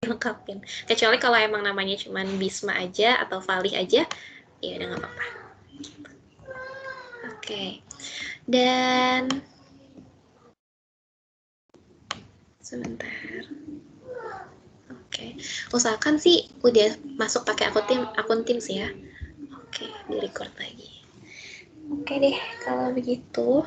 dilengkapin. Kecuali kalau emang namanya cuman Bisma aja atau Valih aja, ya udah nggak apa-apa. Oke. Dan sebentar. Oke. Usahakan sih udah masuk pakai akun Teams ya. Oke, di record lagi. Oke deh, kalau begitu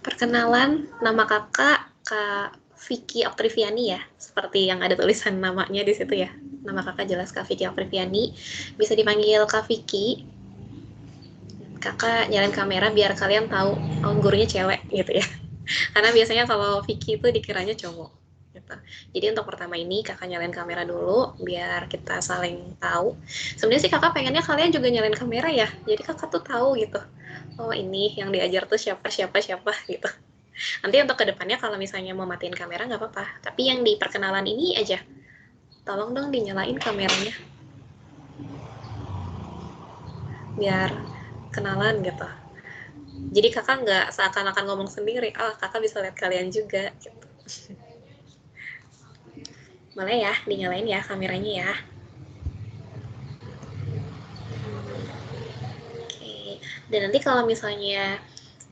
perkenalan, nama kakak Kak Vicky Oktaviani ya, seperti yang ada tulisan namanya di situ ya. Nama kakak jelas Kak Vicky Oktaviani. Bisa dipanggil Kak Vicky. Kakak nyalain kamera biar kalian tahu gurunya cewek gitu ya. Karena biasanya kalau Vicky itu dikiranya cowok. Gitu. Jadi untuk pertama ini kakak nyalain kamera dulu biar kita saling tahu. Sebenarnya sih kakak pengennya kalian juga nyalain kamera ya. Jadi kakak tuh tahu gitu. Oh ini yang diajar tuh siapa gitu. Nanti untuk kedepannya kalau misalnya mau matiin kamera nggak apa-apa. Tapi yang di perkenalan ini aja, tolong dong dinyalain kameranya biar kenalan gitu. Jadi kakak nggak seakan-akan ngomong sendiri, kakak bisa lihat kalian juga gitu. Boleh ya dinyalain ya kameranya ya. Oke. Dan nanti kalau misalnya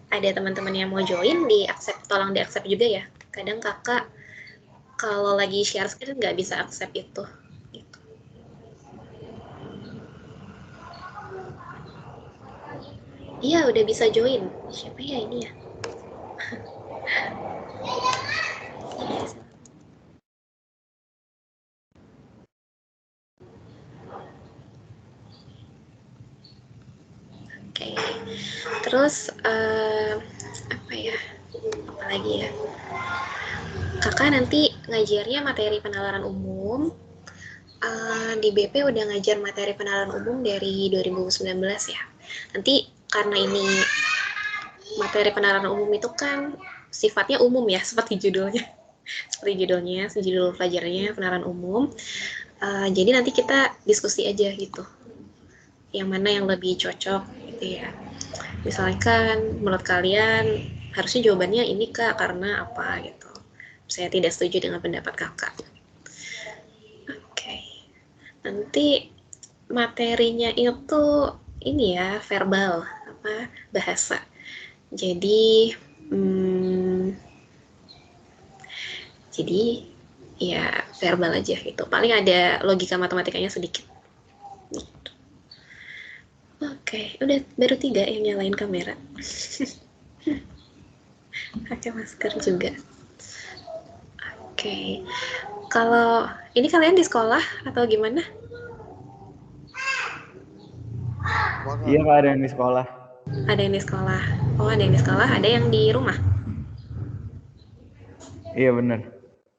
ada teman-teman yang mau join, tolong di accept juga ya. Kadang kakak kalau lagi share screen nggak bisa accept itu. Gitu. Iya udah bisa join. Siapa ya ini ya? Oke. Terus apa ya? Apa lagi ya? Kakak nanti ngajarnya materi penalaran umum. Di BP udah ngajar materi penalaran umum dari 2019 ya. Nanti karena ini materi penalaran umum itu kan sifatnya umum ya, seperti judulnya. Seperti judulnya, judul pelajarannya penalaran umum. Jadi nanti kita diskusi aja gitu. Yang mana yang lebih cocok gitu ya. Misalkan menurut kalian harusnya jawabannya ini kak karena apa gitu. Saya tidak setuju dengan pendapat kakak. Oke. Nanti materinya itu ini ya verbal apa bahasa. Jadi jadi ya verbal aja gitu. Paling ada logika matematikanya sedikit. Oke, udah baru 3 yang nyalain kamera. Pakai masker juga. Oke. Kalau ini kalian di sekolah atau gimana? Iya Kak, ada yang di sekolah. Ada yang di sekolah. Oh, ada yang di sekolah, ada yang di rumah. Iya bener.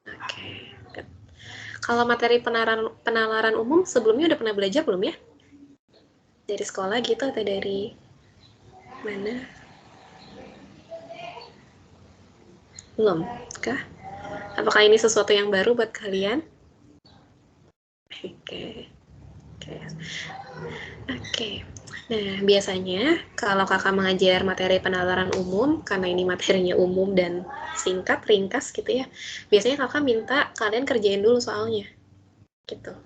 Oke. Kalau materi penalaran umum sebelumnya udah pernah belajar belum ya? Dari sekolah gitu atau dari mana? Belum kah? Apakah ini sesuatu yang baru buat kalian? Oke. Oke. Oke. Nah, biasanya kalau kakak mengajar materi penalaran umum, karena ini materinya umum dan singkat, ringkas gitu ya, biasanya kakak minta kalian kerjain dulu soalnya, gitu.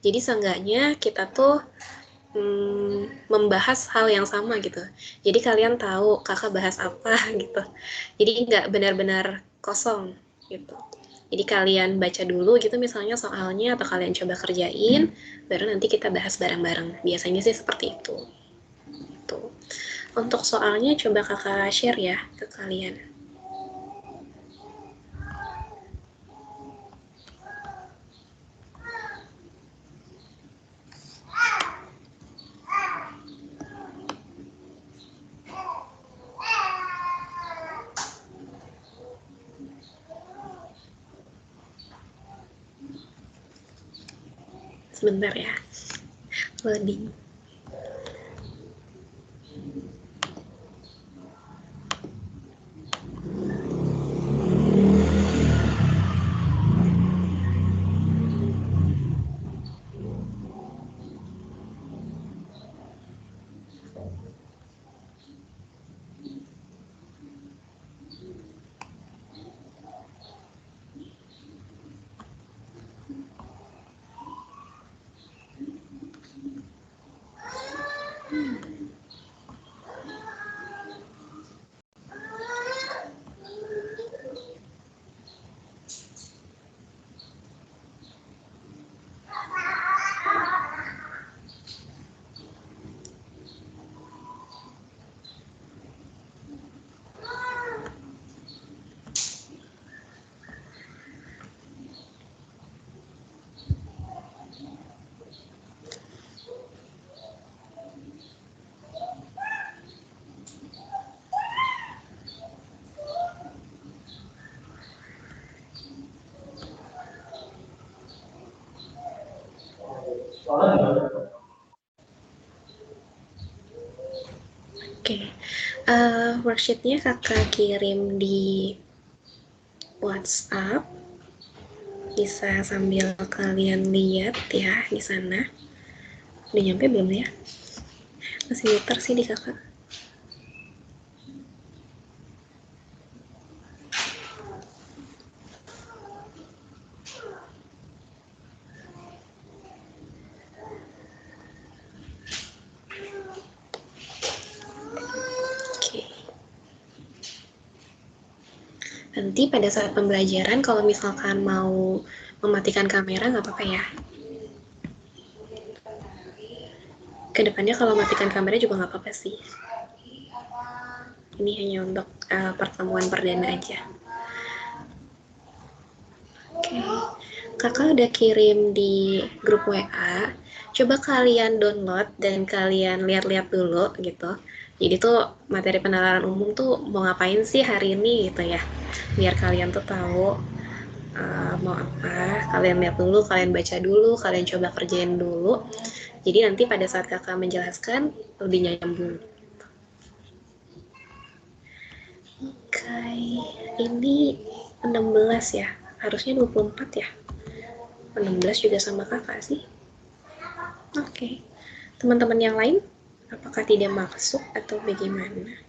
Jadi seenggaknya kita tuh membahas hal yang sama gitu. Jadi kalian tahu kakak bahas apa gitu. Jadi nggak benar-benar kosong gitu. Jadi kalian baca dulu gitu misalnya soalnya atau kalian coba kerjain, baru nanti kita bahas bareng-bareng. Biasanya sih seperti itu. Tuh. Untuk soalnya coba kakak share ya ke kalian. Sebentar ya. Loading. Worksheetnya kakak kirim di WhatsApp. Bisa sambil kalian lihat ya di sana. Udah nyampe belum ya? Masih muter sih di kakak. Oke. Nanti pada saat pembelajaran kalau misalkan mau mematikan kamera nggak apa-apa ya. Kedepannya kalau matikan kamera juga nggak apa-apa sih. Ini hanya untuk pertemuan perdana aja. Oke. Kakak udah kirim di grup WA. Coba kalian download dan kalian lihat-lihat dulu gitu. Jadi tuh materi penalaran umum tuh mau ngapain sih hari ini gitu ya. Biar kalian tuh tahu mau apa. Kalian lihat dulu, kalian baca dulu, kalian coba kerjain dulu. Jadi nanti pada saat kakak menjelaskan lebih nyambung. Oke, ini 16 ya. Harusnya 24 ya. 16 juga sama kakak sih. Oke. Teman-teman yang lain, apakah tidak masuk atau bagaimana?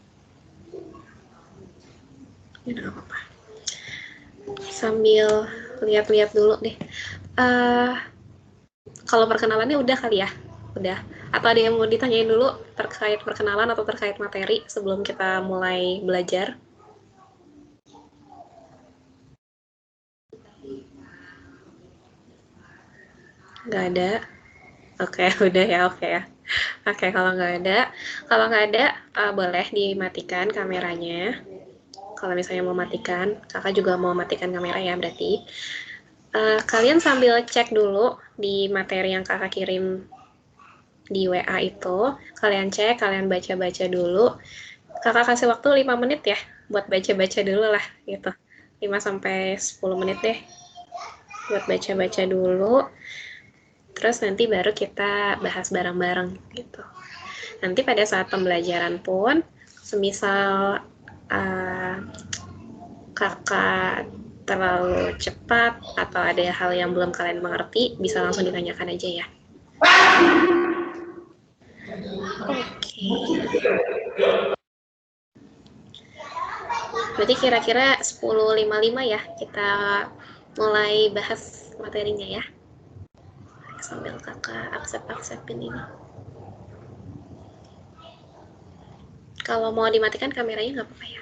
Ya, nggak apa-apa. Sambil lihat-lihat dulu deh. Kalau perkenalannya udah kali ya? Udah. Atau ada yang mau ditanyain dulu terkait perkenalan atau terkait materi sebelum kita mulai belajar? Nggak ada. Oke, udah ya, oke ya. Oke, kalau nggak ada, boleh dimatikan kameranya. Kalau misalnya mau matikan, kakak juga mau matikan kamera ya berarti. Kalian sambil cek dulu di materi yang kakak kirim di WA itu, kalian cek, kalian baca-baca dulu. Kakak kasih waktu 5 menit ya, buat baca-baca dulu lah gitu. 5-10 menit deh, buat baca-baca dulu. Terus nanti baru kita bahas bareng-bareng gitu. Nanti pada saat pembelajaran pun, semisal kakak terlalu cepat atau ada hal yang belum kalian mengerti, bisa langsung ditanyakan aja ya. Oke. Berarti kira-kira 10.55 ya kita mulai bahas materinya ya. Sambil kakak aksep-aksepin ini. Kalau mau dimatikan kameranya nggak apa-apa ya.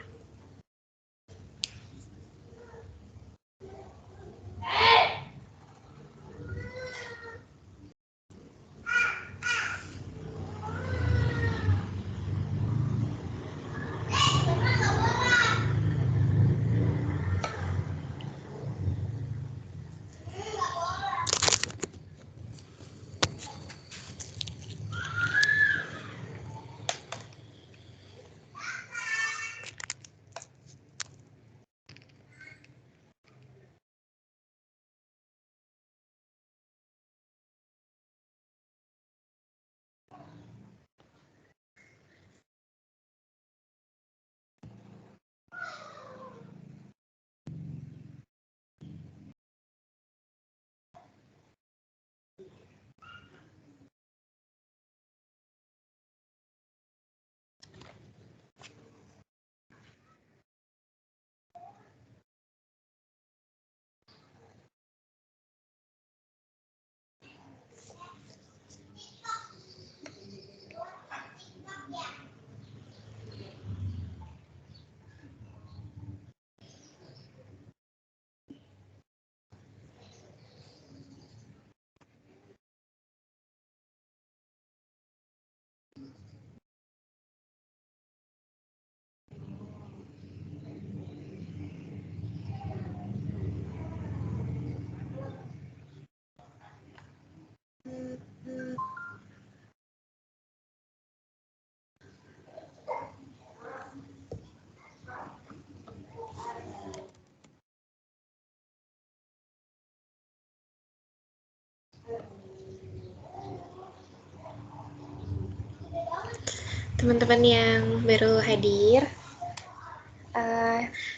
teman-teman yang baru hadir,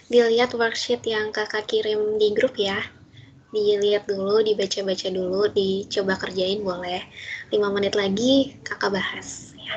dilihat worksheet yang kakak kirim di grup ya. Dilihat dulu, dibaca-baca dulu, dicoba kerjain boleh. 5 menit lagi kakak bahas ya.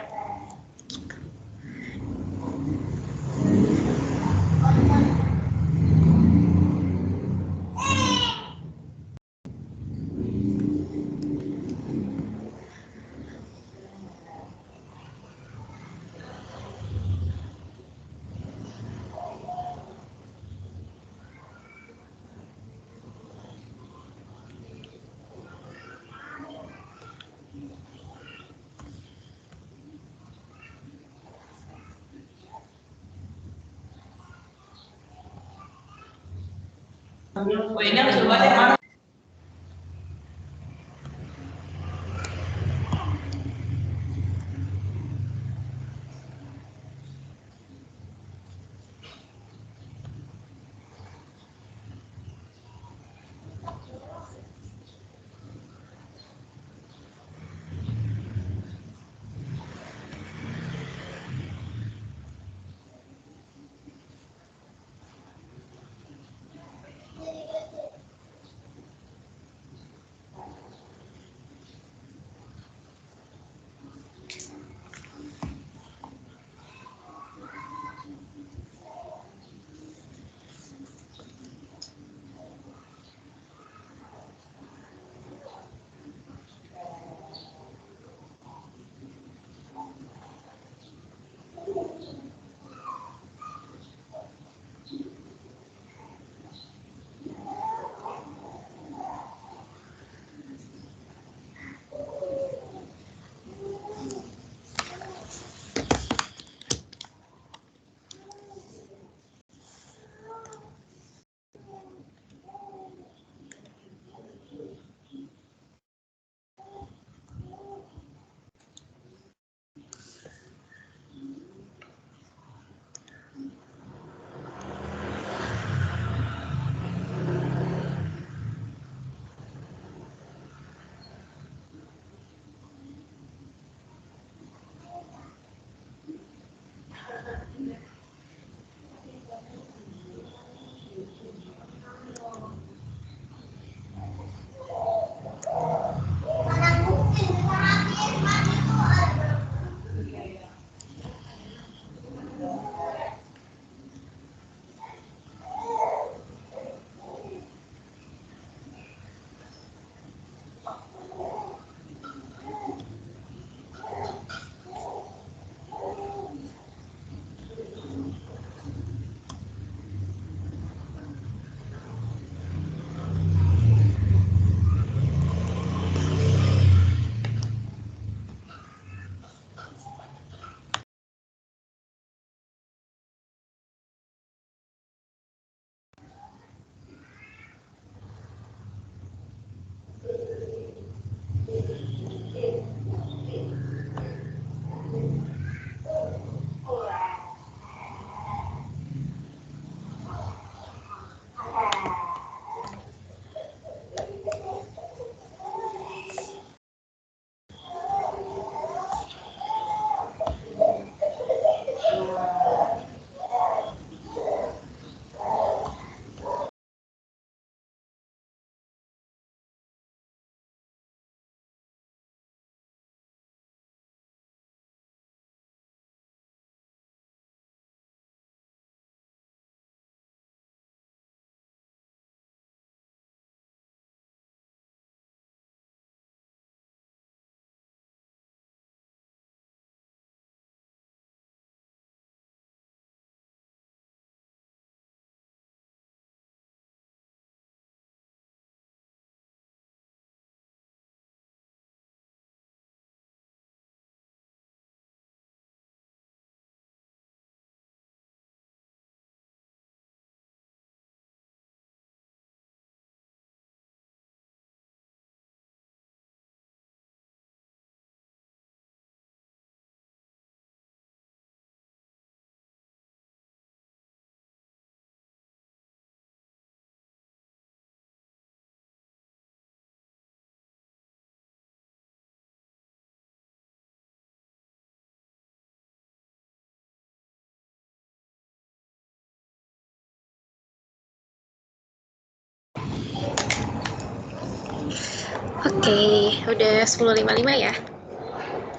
Oke, udah 10.55 ya.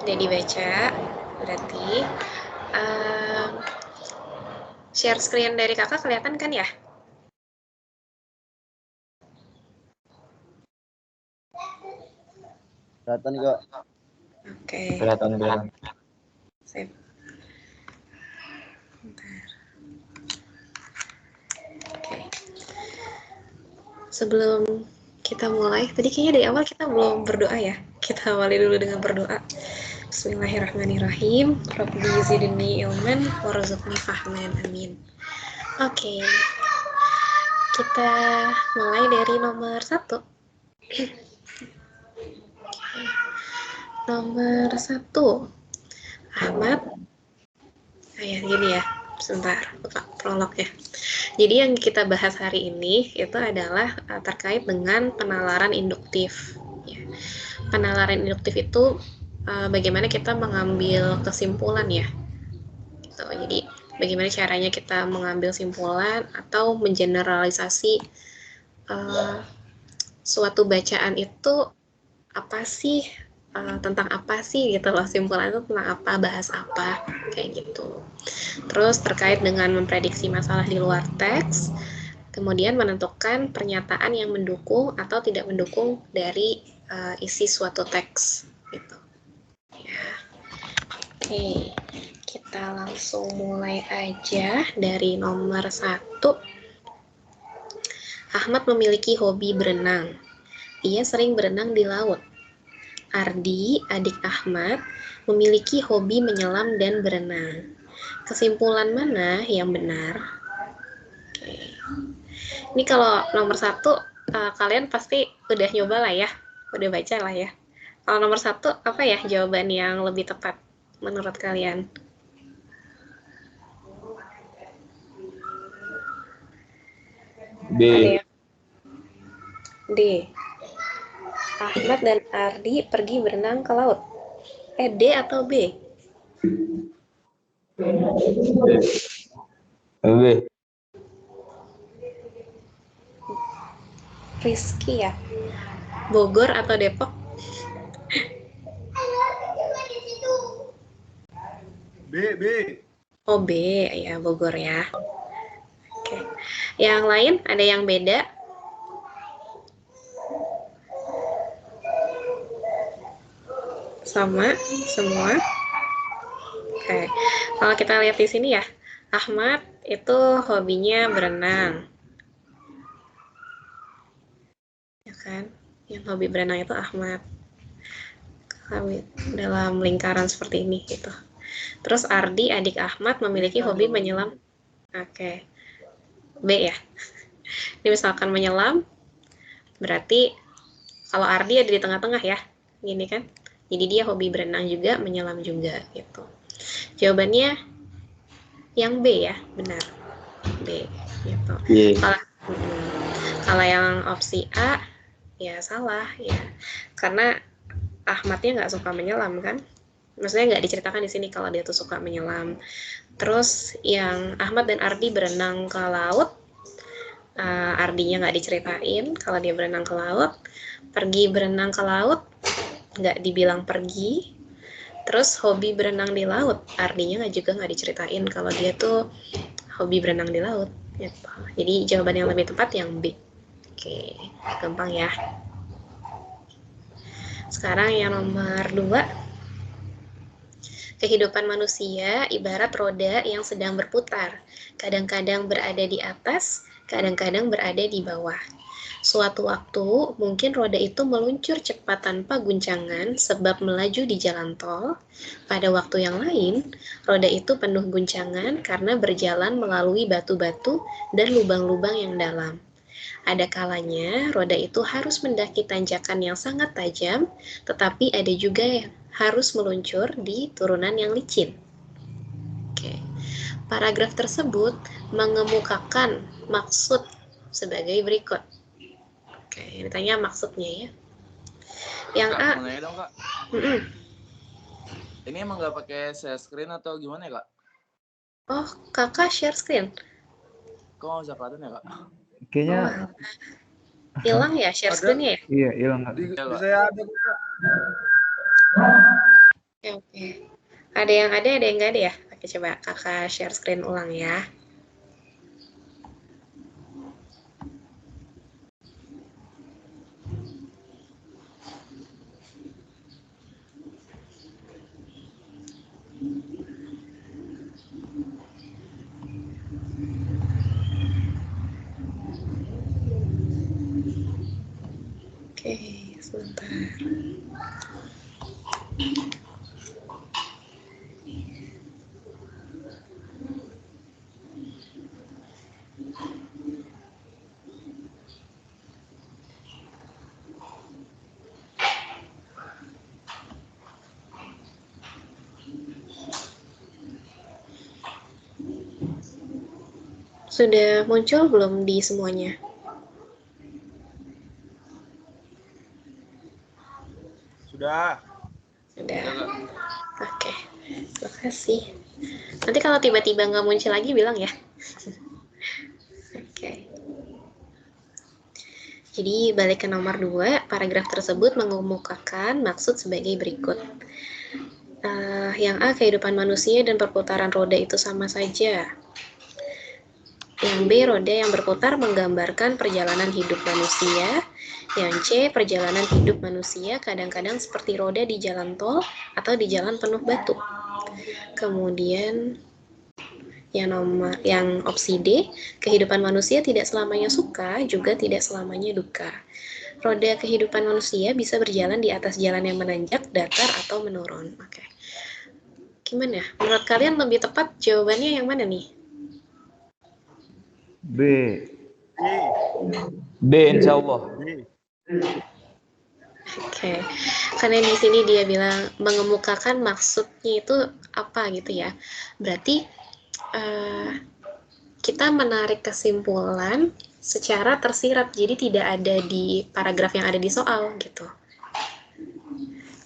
Udah dibaca, berarti share screen dari kakak kelihatan kan ya? Kelihatan kok. Oke. Kelihatan. Sip. Bentar. Oke. Sebelum kita mulai, tadi kayaknya dari awal kita belum berdoa ya. Kita awali dulu dengan berdoa. Bismillahirrahmanirrahim. Rabbi zidni ilman warzuqni fahman. Amin. Oke. Kita mulai dari nomor 1. Nomor 1. Ahmad. Gini ya. Sebentar, buka prolog ya. Jadi yang kita bahas hari ini itu adalah terkait dengan penalaran induktif. Ya. Penalaran induktif itu bagaimana kita mengambil kesimpulan ya. Gitu. Jadi bagaimana caranya kita mengambil simpulan atau mengeneralisasi suatu bacaan itu apa sih, tentang apa sih gitu loh, simpulan itu tentang apa, bahas apa, kayak gitu. Terus terkait dengan memprediksi masalah di luar teks, kemudian menentukan pernyataan yang mendukung atau tidak mendukung dari isi suatu teks gitu. Ya. Oke, kita langsung mulai aja dari nomor 1. Ahmad memiliki hobi berenang. Ia sering berenang di laut. Ardi, adik Ahmad, memiliki hobi menyelam dan berenang. Kesimpulan mana yang benar? Oke. Ini kalau nomor 1 kalian pasti udah nyoba lah ya, udah baca lah ya. Kalau nomor 1 apa ya jawaban yang lebih tepat menurut kalian? B. Ada yang D. Ahmad dan Ardi pergi berenang ke laut. D atau B? B. Rizky ya. Bogor atau Depok? B. Oh B, ya Bogor ya. Oke. Yang lain ada yang beda? Sama semua. Oke. Kalau kita lihat di sini ya, Ahmad itu hobinya berenang. Ya kan? Yang hobi berenang itu Ahmad. Dalam lingkaran seperti ini gitu. Terus Ardi, adik Ahmad, memiliki hobi menyelam. Oke. B ya. Ini misalkan menyelam, berarti kalau Ardi ada di tengah-tengah ya. Gini kan. Jadi dia hobi berenang juga, menyelam juga gitu. Jawabannya yang B ya, benar. B gitu. Kalau yang opsi A ya salah ya. Karena Ahmadnya nggak suka menyelam kan. Maksudnya nggak diceritakan di sini kalau dia tuh suka menyelam. Terus yang Ahmad dan Ardi berenang ke laut, Ardinya nggak diceritain kalau dia berenang ke laut. Pergi berenang ke laut, nggak dibilang pergi. Terus hobi berenang di laut, Ardinya juga nggak diceritain kalau dia tuh hobi berenang di laut. Gitu. Jadi jawaban yang lebih tepat yang B. Oke, gampang ya. Sekarang yang nomor 2. Kehidupan manusia ibarat roda yang sedang berputar. Kadang-kadang berada di atas, kadang-kadang berada di bawah. Suatu waktu, mungkin roda itu meluncur cepat tanpa guncangan sebab melaju di jalan tol. Pada waktu yang lain, roda itu penuh guncangan karena berjalan melalui batu-batu dan lubang-lubang yang dalam. Ada kalanya roda itu harus mendaki tanjakan yang sangat tajam, tetapi ada juga yang harus meluncur di turunan yang licin. Oke. Paragraf tersebut mengemukakan maksud sebagai berikut. Oke, ditanya maksudnya ya. Yang Kak, A. mau nanya dong, Kak. Ini emang nggak pakai share screen atau gimana ya, Kak? Oh, kakak share screen. Kok nggak bisa kelihatan ya, Kak? Kayaknya Hilang ya share Ada. screen-nya ya? Iya, hilang. Di saya ada kok. Oke. Ada yang nggak ada ya? Oke, coba kakak share screen ulang ya. Oke, sebentar. Sudah muncul belum di semuanya? Sudah. Sudah. Udah, Kak. Oke, terima kasih. Nanti kalau tiba-tiba nggak muncul lagi bilang ya. Oke. Jadi balik ke nomor 2, paragraf tersebut mengemukakan maksud sebagai berikut. Yang A, kehidupan manusia dan perputaran roda itu sama saja. Yang B, roda yang berputar menggambarkan perjalanan hidup manusia. Yang C, perjalanan hidup manusia kadang-kadang seperti roda di jalan tol atau di jalan penuh batu. Kemudian yang opsi D, kehidupan manusia tidak selamanya suka, juga tidak selamanya duka. Roda kehidupan manusia bisa berjalan di atas jalan yang menanjak, datar, atau menurun. Oke. Gimana? Menurut kalian lebih tepat jawabannya yang mana nih? B. B. Insya Allah. B. Oke. Karena di sini dia bilang mengemukakan maksudnya itu apa gitu ya. Berarti kita menarik kesimpulan secara tersirat, jadi tidak ada di paragraf yang ada di soal gitu.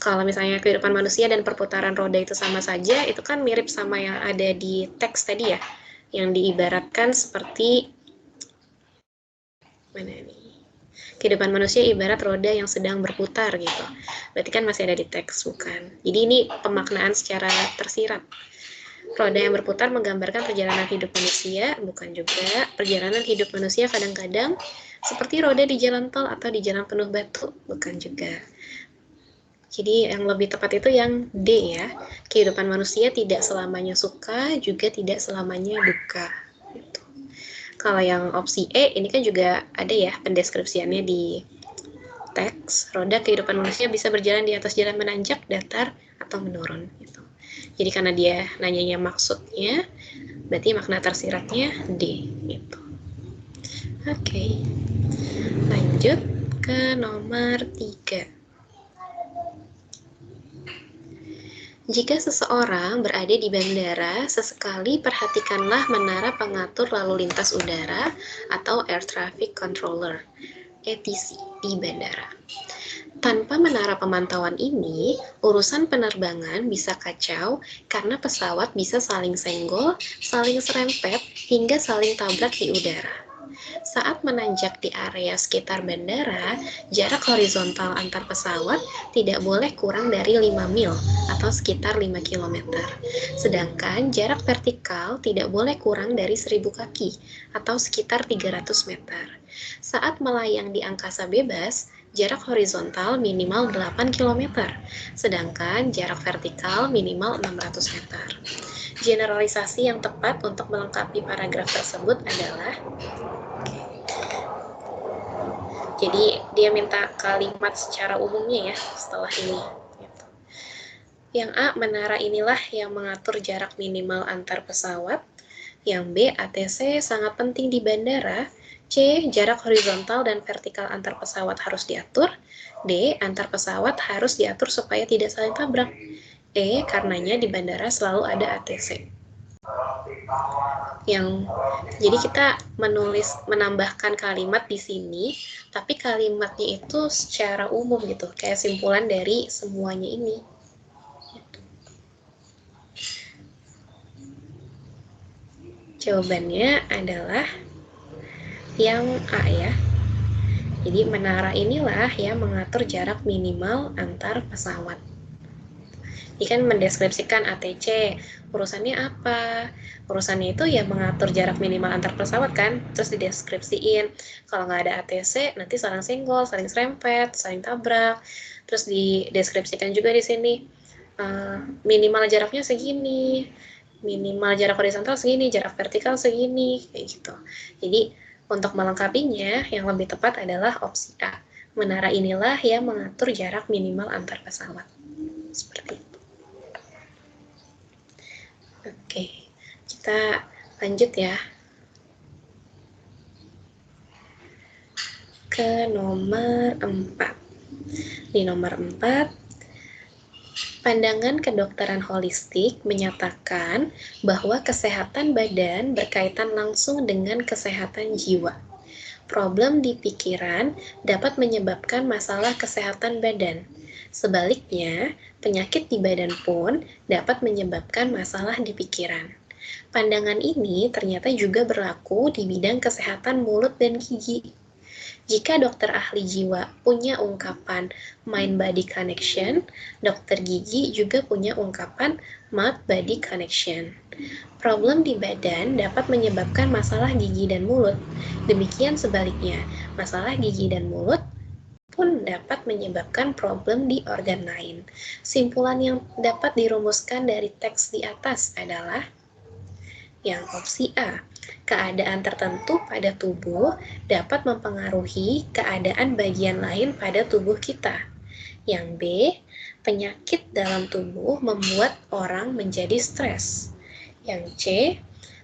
Kalau misalnya kehidupan manusia dan perputaran roda itu sama saja, itu kan mirip sama yang ada di teks tadi ya, yang diibaratkan seperti mana nih? Kehidupan manusia ibarat roda yang sedang berputar gitu. Berarti kan masih ada di teks, bukan? Jadi ini pemaknaan secara tersirat. Roda yang berputar menggambarkan perjalanan hidup manusia, bukan juga. Perjalanan hidup manusia kadang-kadang seperti roda di jalan tol atau di jalan penuh batu, bukan juga. Jadi yang lebih tepat itu yang D ya. Kehidupan manusia tidak selamanya suka, juga tidak selamanya duka. Gitu. Kalau yang opsi E, ini kan juga ada ya pendeskripsiannya di teks. Roda kehidupan manusia bisa berjalan di atas jalan menanjak, datar, atau menurun. Gitu. Jadi karena dia nanyanya maksudnya, berarti makna tersiratnya D. Gitu. Oke. Lanjut ke nomor 3. Jika seseorang berada di bandara, sesekali perhatikanlah menara pengatur lalu lintas udara atau Air Traffic Controller, ATC, di bandara. Tanpa menara pemantauan ini, urusan penerbangan bisa kacau karena pesawat bisa saling senggol, saling serempet, hingga saling tabrak di udara. Saat menanjak di area sekitar bandara, jarak horizontal antar pesawat tidak boleh kurang dari 5 mil atau sekitar 5 km. Sedangkan jarak vertikal tidak boleh kurang dari 1000 kaki atau sekitar 300 meter. Saat melayang di angkasa bebas, jarak horizontal minimal 8 km, sedangkan jarak vertikal minimal 600 meter. Generalisasi yang tepat untuk melengkapi paragraf tersebut adalah jadi dia minta kalimat secara umumnya ya setelah ini. Gitu. Yang A, menara inilah yang mengatur jarak minimal antar pesawat. Yang B, ATC sangat penting di bandara. C, jarak horizontal dan vertikal antar pesawat harus diatur. D, antar pesawat harus diatur supaya tidak saling tabrak. E, karenanya di bandara selalu ada ATC. Jadi kita menambahkan kalimat di sini, tapi kalimatnya itu secara umum gitu, kayak simpulan dari semuanya ini. Jawabannya adalah yang A ya. Jadi menara inilah yang mengatur jarak minimal antar pesawat. Ini kan mendeskripsikan ATC, urusannya apa? Urusannya itu ya mengatur jarak minimal antar pesawat kan, terus dideskripsiin. Kalau nggak ada ATC, nanti saling senggol, saling serempet, saling tabrak. Terus dideskripsikan juga di sini, minimal jaraknya segini, minimal jarak horizontal segini, jarak vertikal segini, kayak gitu. Jadi untuk melengkapinya, yang lebih tepat adalah opsi A. Menara inilah yang mengatur jarak minimal antar pesawat. Seperti itu. Oke, kita lanjut ya. Ke nomor 4. Di nomor 4, pandangan kedokteran holistik menyatakan bahwa kesehatan badan berkaitan langsung dengan kesehatan jiwa. Problem di pikiran dapat menyebabkan masalah kesehatan badan. Sebaliknya, penyakit di badan pun dapat menyebabkan masalah di pikiran. Pandangan ini ternyata juga berlaku di bidang kesehatan mulut dan gigi. Jika dokter ahli jiwa punya ungkapan mind-body connection, dokter gigi juga punya ungkapan mouth-body connection. Problem di badan dapat menyebabkan masalah gigi dan mulut. Demikian sebaliknya, masalah gigi dan mulut pun dapat menyebabkan problem di organ lain. Simpulan yang dapat dirumuskan dari teks di atas adalah yang opsi A. Keadaan tertentu pada tubuh dapat mempengaruhi keadaan bagian lain pada tubuh kita. Yang B. Penyakit dalam tubuh membuat orang menjadi stres. Yang C.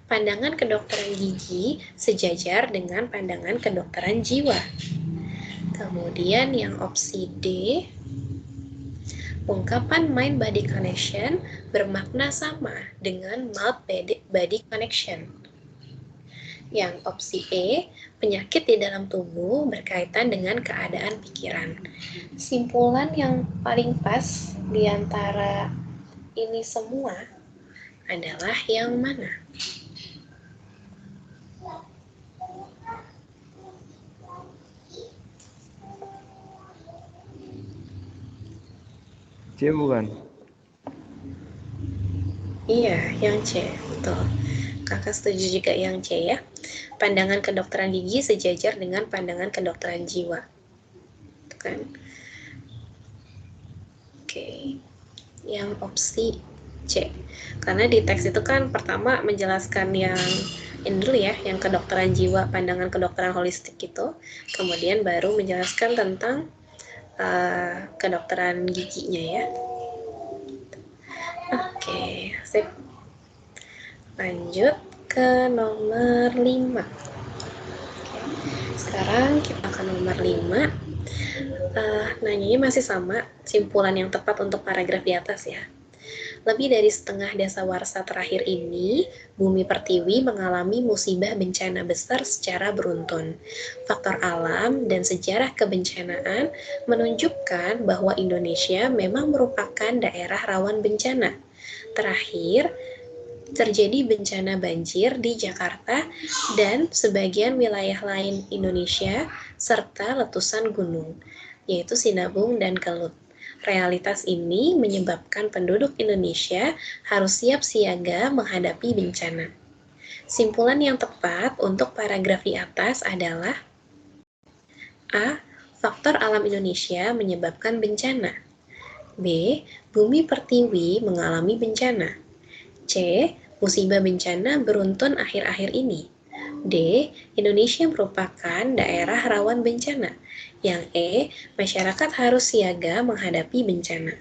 Pandangan kedokteran gigi sejajar dengan pandangan kedokteran jiwa. Kemudian yang opsi D, ungkapan mind-body connection bermakna sama dengan mouth-body connection. Yang opsi E, penyakit di dalam tubuh berkaitan dengan keadaan pikiran. Simpulan yang paling pas di antara ini semua adalah yang mana? C bukan? Iya, yang C, betul. Kakak setuju juga yang C ya. Pandangan kedokteran gigi sejajar dengan pandangan kedokteran jiwa. Itu kan? Oke. Yang opsi C. Karena di teks itu kan pertama menjelaskan yang ini dulu ya, yang kedokteran jiwa, pandangan kedokteran holistik itu. Kemudian baru menjelaskan tentang kedokteran giginya ya. Oke, sip. Lanjut ke nomor 5. Sekarang kita ke nomor 5. Nanyanya masih sama, simpulan yang tepat untuk paragraf di atas ya. Lebih dari setengah dasawarsa terakhir ini, Bumi Pertiwi mengalami musibah bencana besar secara beruntun. Faktor alam dan sejarah kebencanaan menunjukkan bahwa Indonesia memang merupakan daerah rawan bencana. Terakhir, terjadi bencana banjir di Jakarta dan sebagian wilayah lain Indonesia, serta letusan gunung, yaitu Sinabung dan Kelut. Realitas ini menyebabkan penduduk Indonesia harus siap siaga menghadapi bencana. Simpulan yang tepat untuk paragraf di atas adalah A. Faktor alam Indonesia menyebabkan bencana. B. Bumi Pertiwi mengalami bencana. C. Musibah bencana beruntun akhir-akhir ini. D. Indonesia merupakan daerah rawan bencana. Yang E. Masyarakat harus siaga menghadapi bencana.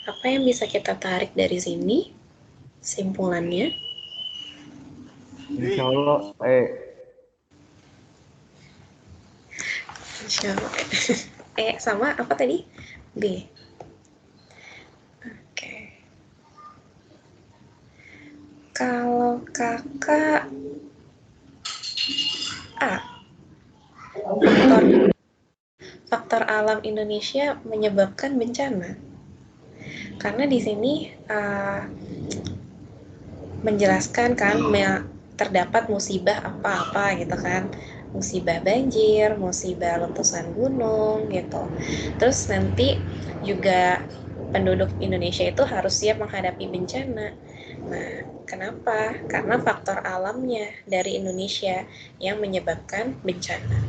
Apa yang bisa kita tarik dari sini? Simpulannya? Insya Allah Insya Allah. Sama apa tadi? B. Oke. Kalau kakak A. Faktor alam Indonesia menyebabkan bencana. Karena di sini menjelaskan kan terdapat musibah apa-apa gitu kan. musibah banjir, musibah letusan gunung gitu. Terus nanti juga penduduk Indonesia itu harus siap menghadapi bencana. Nah, kenapa? Karena faktor alamnya dari Indonesia yang menyebabkan bencana.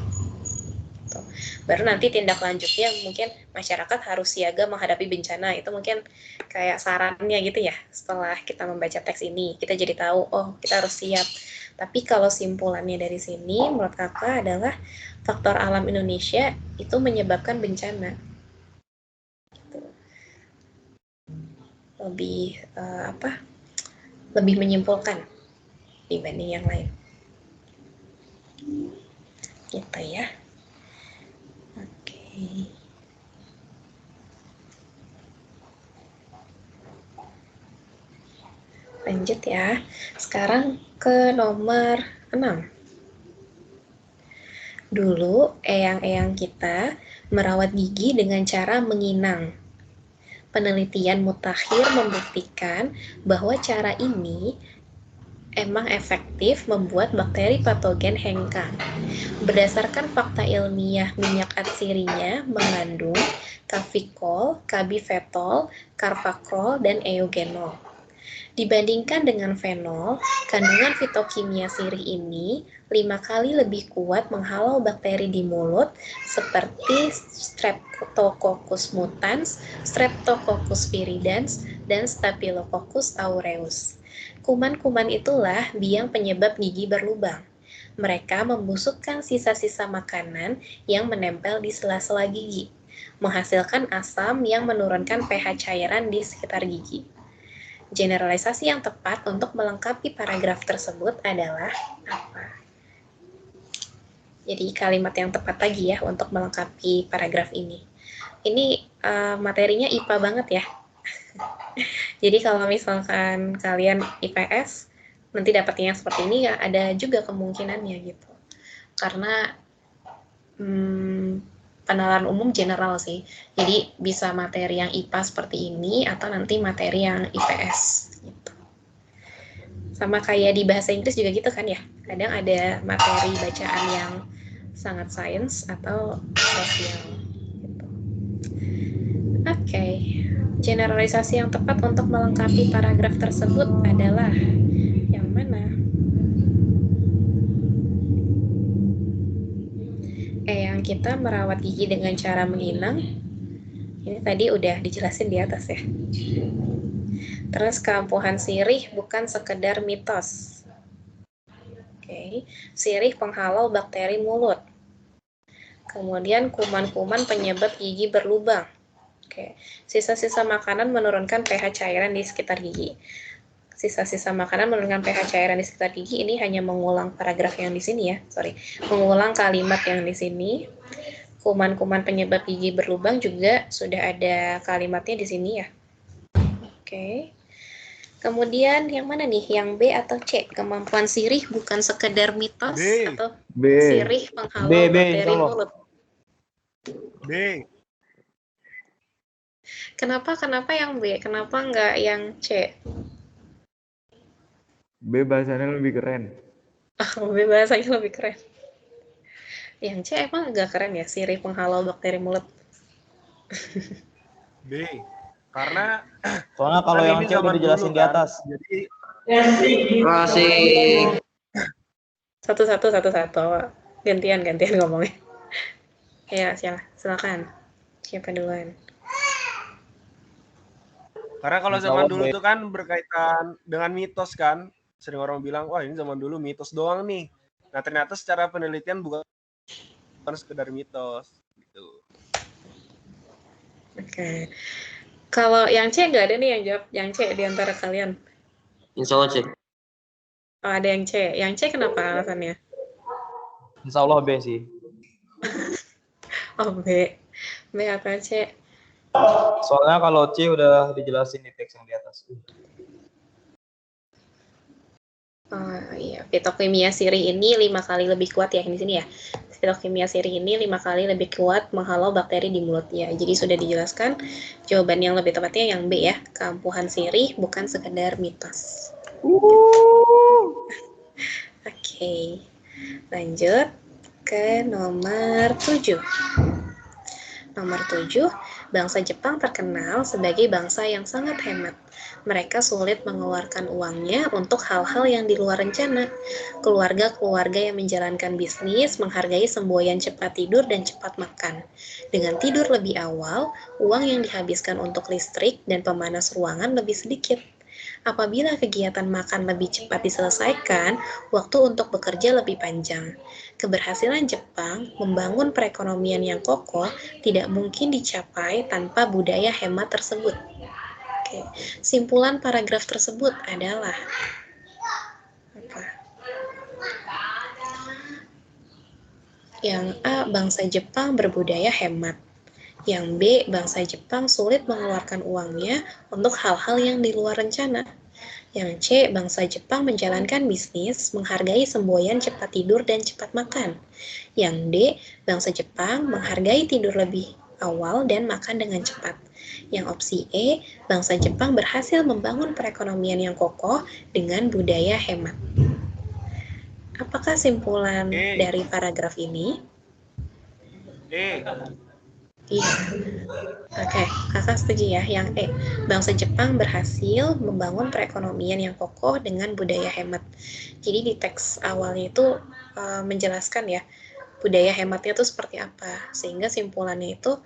Gitu. Baru nanti tindak lanjutnya mungkin masyarakat harus siaga menghadapi bencana. Itu mungkin kayak sarannya gitu ya. Setelah kita membaca teks ini, kita jadi tahu, oh kita harus siap. Tapi kalau simpulannya dari sini, menurut kakak adalah faktor alam Indonesia itu menyebabkan bencana. Gitu. Lebih lebih menyimpulkan dibanding yang lain. Gitu ya. Oke. Lanjut ya. Sekarang ke nomor 6. Dulu, eyang-eyang kita merawat gigi dengan cara menginang. Penelitian mutakhir membuktikan bahwa cara ini emang efektif membuat bakteri patogen hengkang. Berdasarkan fakta ilmiah, minyak atsirinya mengandung kafikol, kabifetol, carfacrol, dan eugenol. Dibandingkan dengan fenol, kandungan fitokimia sirih ini 5 kali lebih kuat menghalau bakteri di mulut seperti Streptococcus mutans, Streptococcus viridans, dan Staphylococcus aureus. Kuman-kuman itulah biang penyebab gigi berlubang. Mereka membusukkan sisa-sisa makanan yang menempel di sela-sela gigi, menghasilkan asam yang menurunkan pH cairan di sekitar gigi. Generalisasi yang tepat untuk melengkapi paragraf tersebut adalah apa? Jadi kalimat yang tepat lagi ya untuk melengkapi paragraf ini. Ini materinya IPA banget ya. Jadi kalau misalkan kalian IPS, nanti dapatnya yang seperti ini ya ada juga kemungkinannya gitu. Karena penalaran umum general sih. Jadi bisa materi yang IPA seperti ini atau nanti materi yang IPS gitu. Sama kayak di bahasa Inggris juga gitu kan ya. Kadang ada materi bacaan yang sangat sains atau sosial gitu. Oke. Generalisasi yang tepat untuk melengkapi paragraf tersebut adalah yang mana? Yang kita merawat gigi dengan cara menginang. Ini tadi udah dijelasin di atas ya. Terus keampuhan sirih bukan sekedar mitos. Oke. Sirih penghalau bakteri mulut. Kemudian kuman-kuman penyebab gigi berlubang. Oke. Sisa-sisa makanan menurunkan pH cairan di sekitar gigi. Sisa-sisa makanan menurunkan pH cairan di sekitar gigi ini hanya mengulang paragraf yang di sini ya. Mengulang kalimat yang di sini. Kuman-kuman penyebab gigi berlubang juga sudah ada kalimatnya di sini ya. Oke. Kemudian yang mana nih? Yang B atau C? Kemampuan sirih bukan sekedar mitos B. atau B. sirih penghalau bakteri mulut. B. Kenapa yang B? Kenapa nggak yang C? B bahasanya lebih keren. B bahasanya lebih keren. Yang C emang agak keren ya, sirih penghalau bakteri mulut. B. Karena Soalnya kalau yang C udah dijelasin di atas. Jadi Closing. Satu. Gantian ngomongnya. Ya, silakan. Siapa duluan? Karena kalau zaman dulu itu kan berkaitan dengan mitos kan. Sering orang bilang, wah ini zaman dulu mitos doang nih. Nah ternyata secara penelitian bukan sekedar mitos. Gitu. Oke. Kalau yang C nggak ada nih yang jawab yang C di antara kalian? Insya Allah cek. Oh, ada yang C. Yang C kenapa alasannya? Insya Allah B sih. Oh, B. B atau C? Soalnya kalau C udah dijelasin di teks yang di atas. Oh iya, fitokimia sirih ini 5 kali lebih kuat ya di sini ya. Fitokimia sirih ini 5 kali lebih kuat menghalau bakteri di mulutnya. Jadi sudah dijelaskan jawaban yang lebih tepatnya yang B ya. Keampuhan sirih bukan sekedar mitos. Oke. Lanjut. ke nomor 7. Nomor 7, bangsa Jepang terkenal sebagai bangsa yang sangat hemat. Mereka sulit mengeluarkan uangnya untuk hal-hal yang di luar rencana. Keluarga-keluarga yang menjalankan bisnis menghargai semboyan cepat tidur dan cepat makan. Dengan tidur lebih awal, uang yang dihabiskan untuk listrik dan pemanas ruangan lebih sedikit. Apabila kegiatan makan lebih cepat diselesaikan, waktu untuk bekerja lebih panjang. Keberhasilan Jepang membangun perekonomian yang kokoh tidak mungkin dicapai tanpa budaya hemat tersebut. Oke. Simpulan paragraf tersebut adalah apa? Yang A, bangsa Jepang berbudaya hemat. Yang B, bangsa Jepang sulit mengeluarkan uangnya untuk hal-hal yang di luar rencana. Yang C, bangsa Jepang menjalankan bisnis, menghargai semboyan cepat tidur dan cepat makan. Yang D, bangsa Jepang menghargai tidur lebih awal dan makan dengan cepat. Yang opsi E, bangsa Jepang berhasil membangun perekonomian yang kokoh dengan budaya hemat. Apakah simpulan dari paragraf ini? Iya. Oke, kakak setuju ya. Yang E, bangsa Jepang berhasil membangun perekonomian yang kokoh dengan budaya hemat. Jadi di teks awalnya itu menjelaskan ya, budaya hematnya itu seperti apa. Sehingga simpulannya itu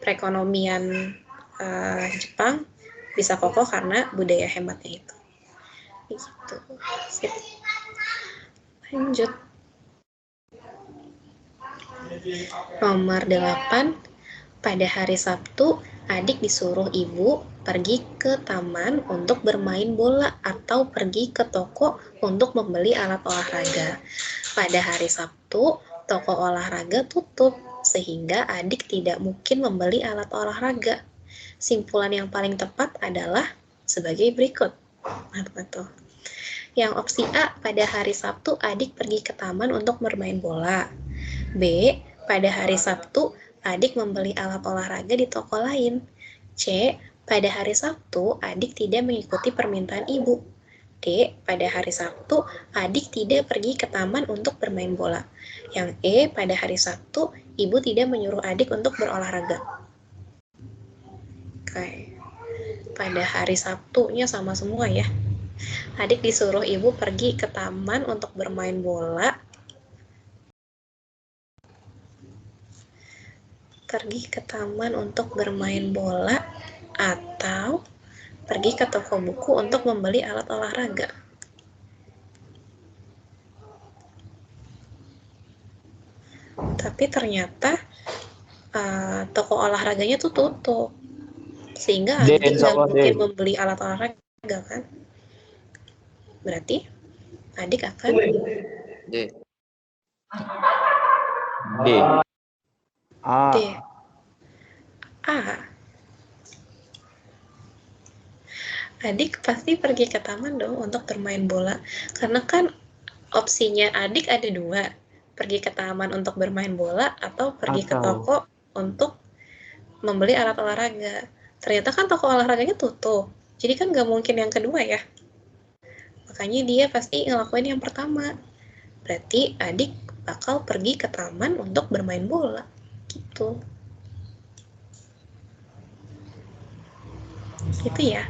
perekonomian Jepang bisa kokoh karena budaya hematnya itu. Begitu. Sip. Lanjut. Nomor 8, pada hari Sabtu, adik disuruh ibu pergi ke taman untuk bermain bola atau pergi ke toko untuk membeli alat olahraga. Pada hari Sabtu, toko olahraga tutup, sehingga adik tidak mungkin membeli alat olahraga. Simpulan yang paling tepat adalah sebagai berikut. Betul. Yang opsi A, pada hari Sabtu adik pergi ke taman untuk bermain bola. B, pada hari Sabtu adik membeli alat olahraga di toko lain. C, pada hari Sabtu adik tidak mengikuti permintaan ibu. D, pada hari Sabtu adik tidak pergi ke taman untuk bermain bola. Yang E, pada hari Sabtu ibu tidak menyuruh adik untuk berolahraga. Oke. Pada hari Sabtunya sama semua ya. Adik disuruh ibu pergi ke taman untuk bermain bola. Pergi ke taman untuk bermain bola atau pergi ke toko buku untuk membeli alat olahraga. Tapi ternyata toko olahraganya tuh tutup, sehingga adik nggak mungkin membeli alat olahraga kan. Berarti adik akan D. A. D. A. Adik pasti pergi ke taman dong untuk bermain bola, karena kan opsinya adik ada dua, pergi ke taman untuk bermain bola atau pergi ke toko untuk membeli alat olahraga. Ternyata kan toko olahraganya tutup, jadi kan nggak mungkin yang kedua ya. Makanya dia pasti ngelakuin yang pertama. Berarti adik bakal pergi ke taman untuk bermain bola. Gitu. Gitu ya.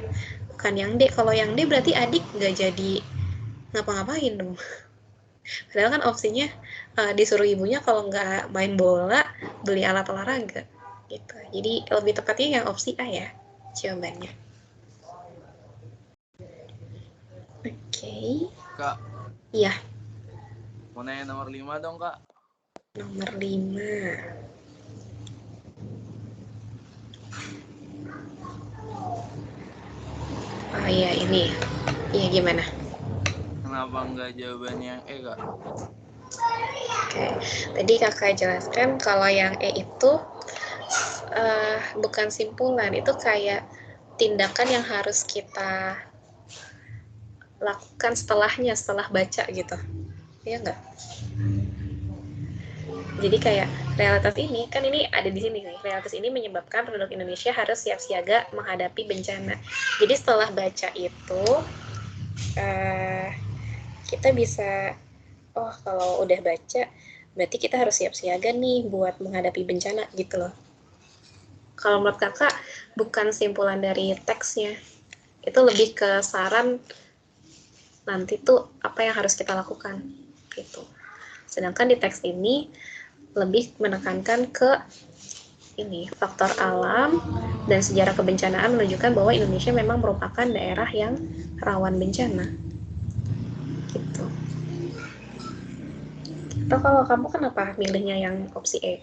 Bukan yang D. Kalau yang D berarti adik nggak jadi ngapa-ngapain dong. Padahal kan opsinya disuruh ibunya kalau nggak main bola, beli alat olahraga. Gitu. Jadi lebih tepatnya yang opsi A ya jawabannya. Oke. Kak. Iya. Mau nanya nomor 5 dong, Kak. Nomor 5. Oh iya ini. Iya gimana? Kenapa nggak jawabannya yang E, Kak? Oke. Tadi kakak jelaskan kalau yang E itu bukan simpulan, itu kayak tindakan yang harus kita lakukan setelahnya, setelah baca gitu. Iya nggak? Jadi kayak realitas ini, kan ini ada di sini nih, realitas ini menyebabkan penduduk Indonesia harus siap siaga menghadapi bencana. Jadi setelah baca itu, kita bisa, oh kalau udah baca, berarti kita harus siap siaga nih buat menghadapi bencana gitu loh. Kalau menurut kakak bukan simpulan dari teksnya, itu lebih ke saran nanti tuh apa yang harus kita lakukan gitu. Sedangkan di teks ini lebih menekankan ke ini faktor alam dan sejarah kebencanaan menunjukkan bahwa Indonesia memang merupakan daerah yang rawan bencana gitu. Atau kalau kamu kenapa milihnya yang opsi E?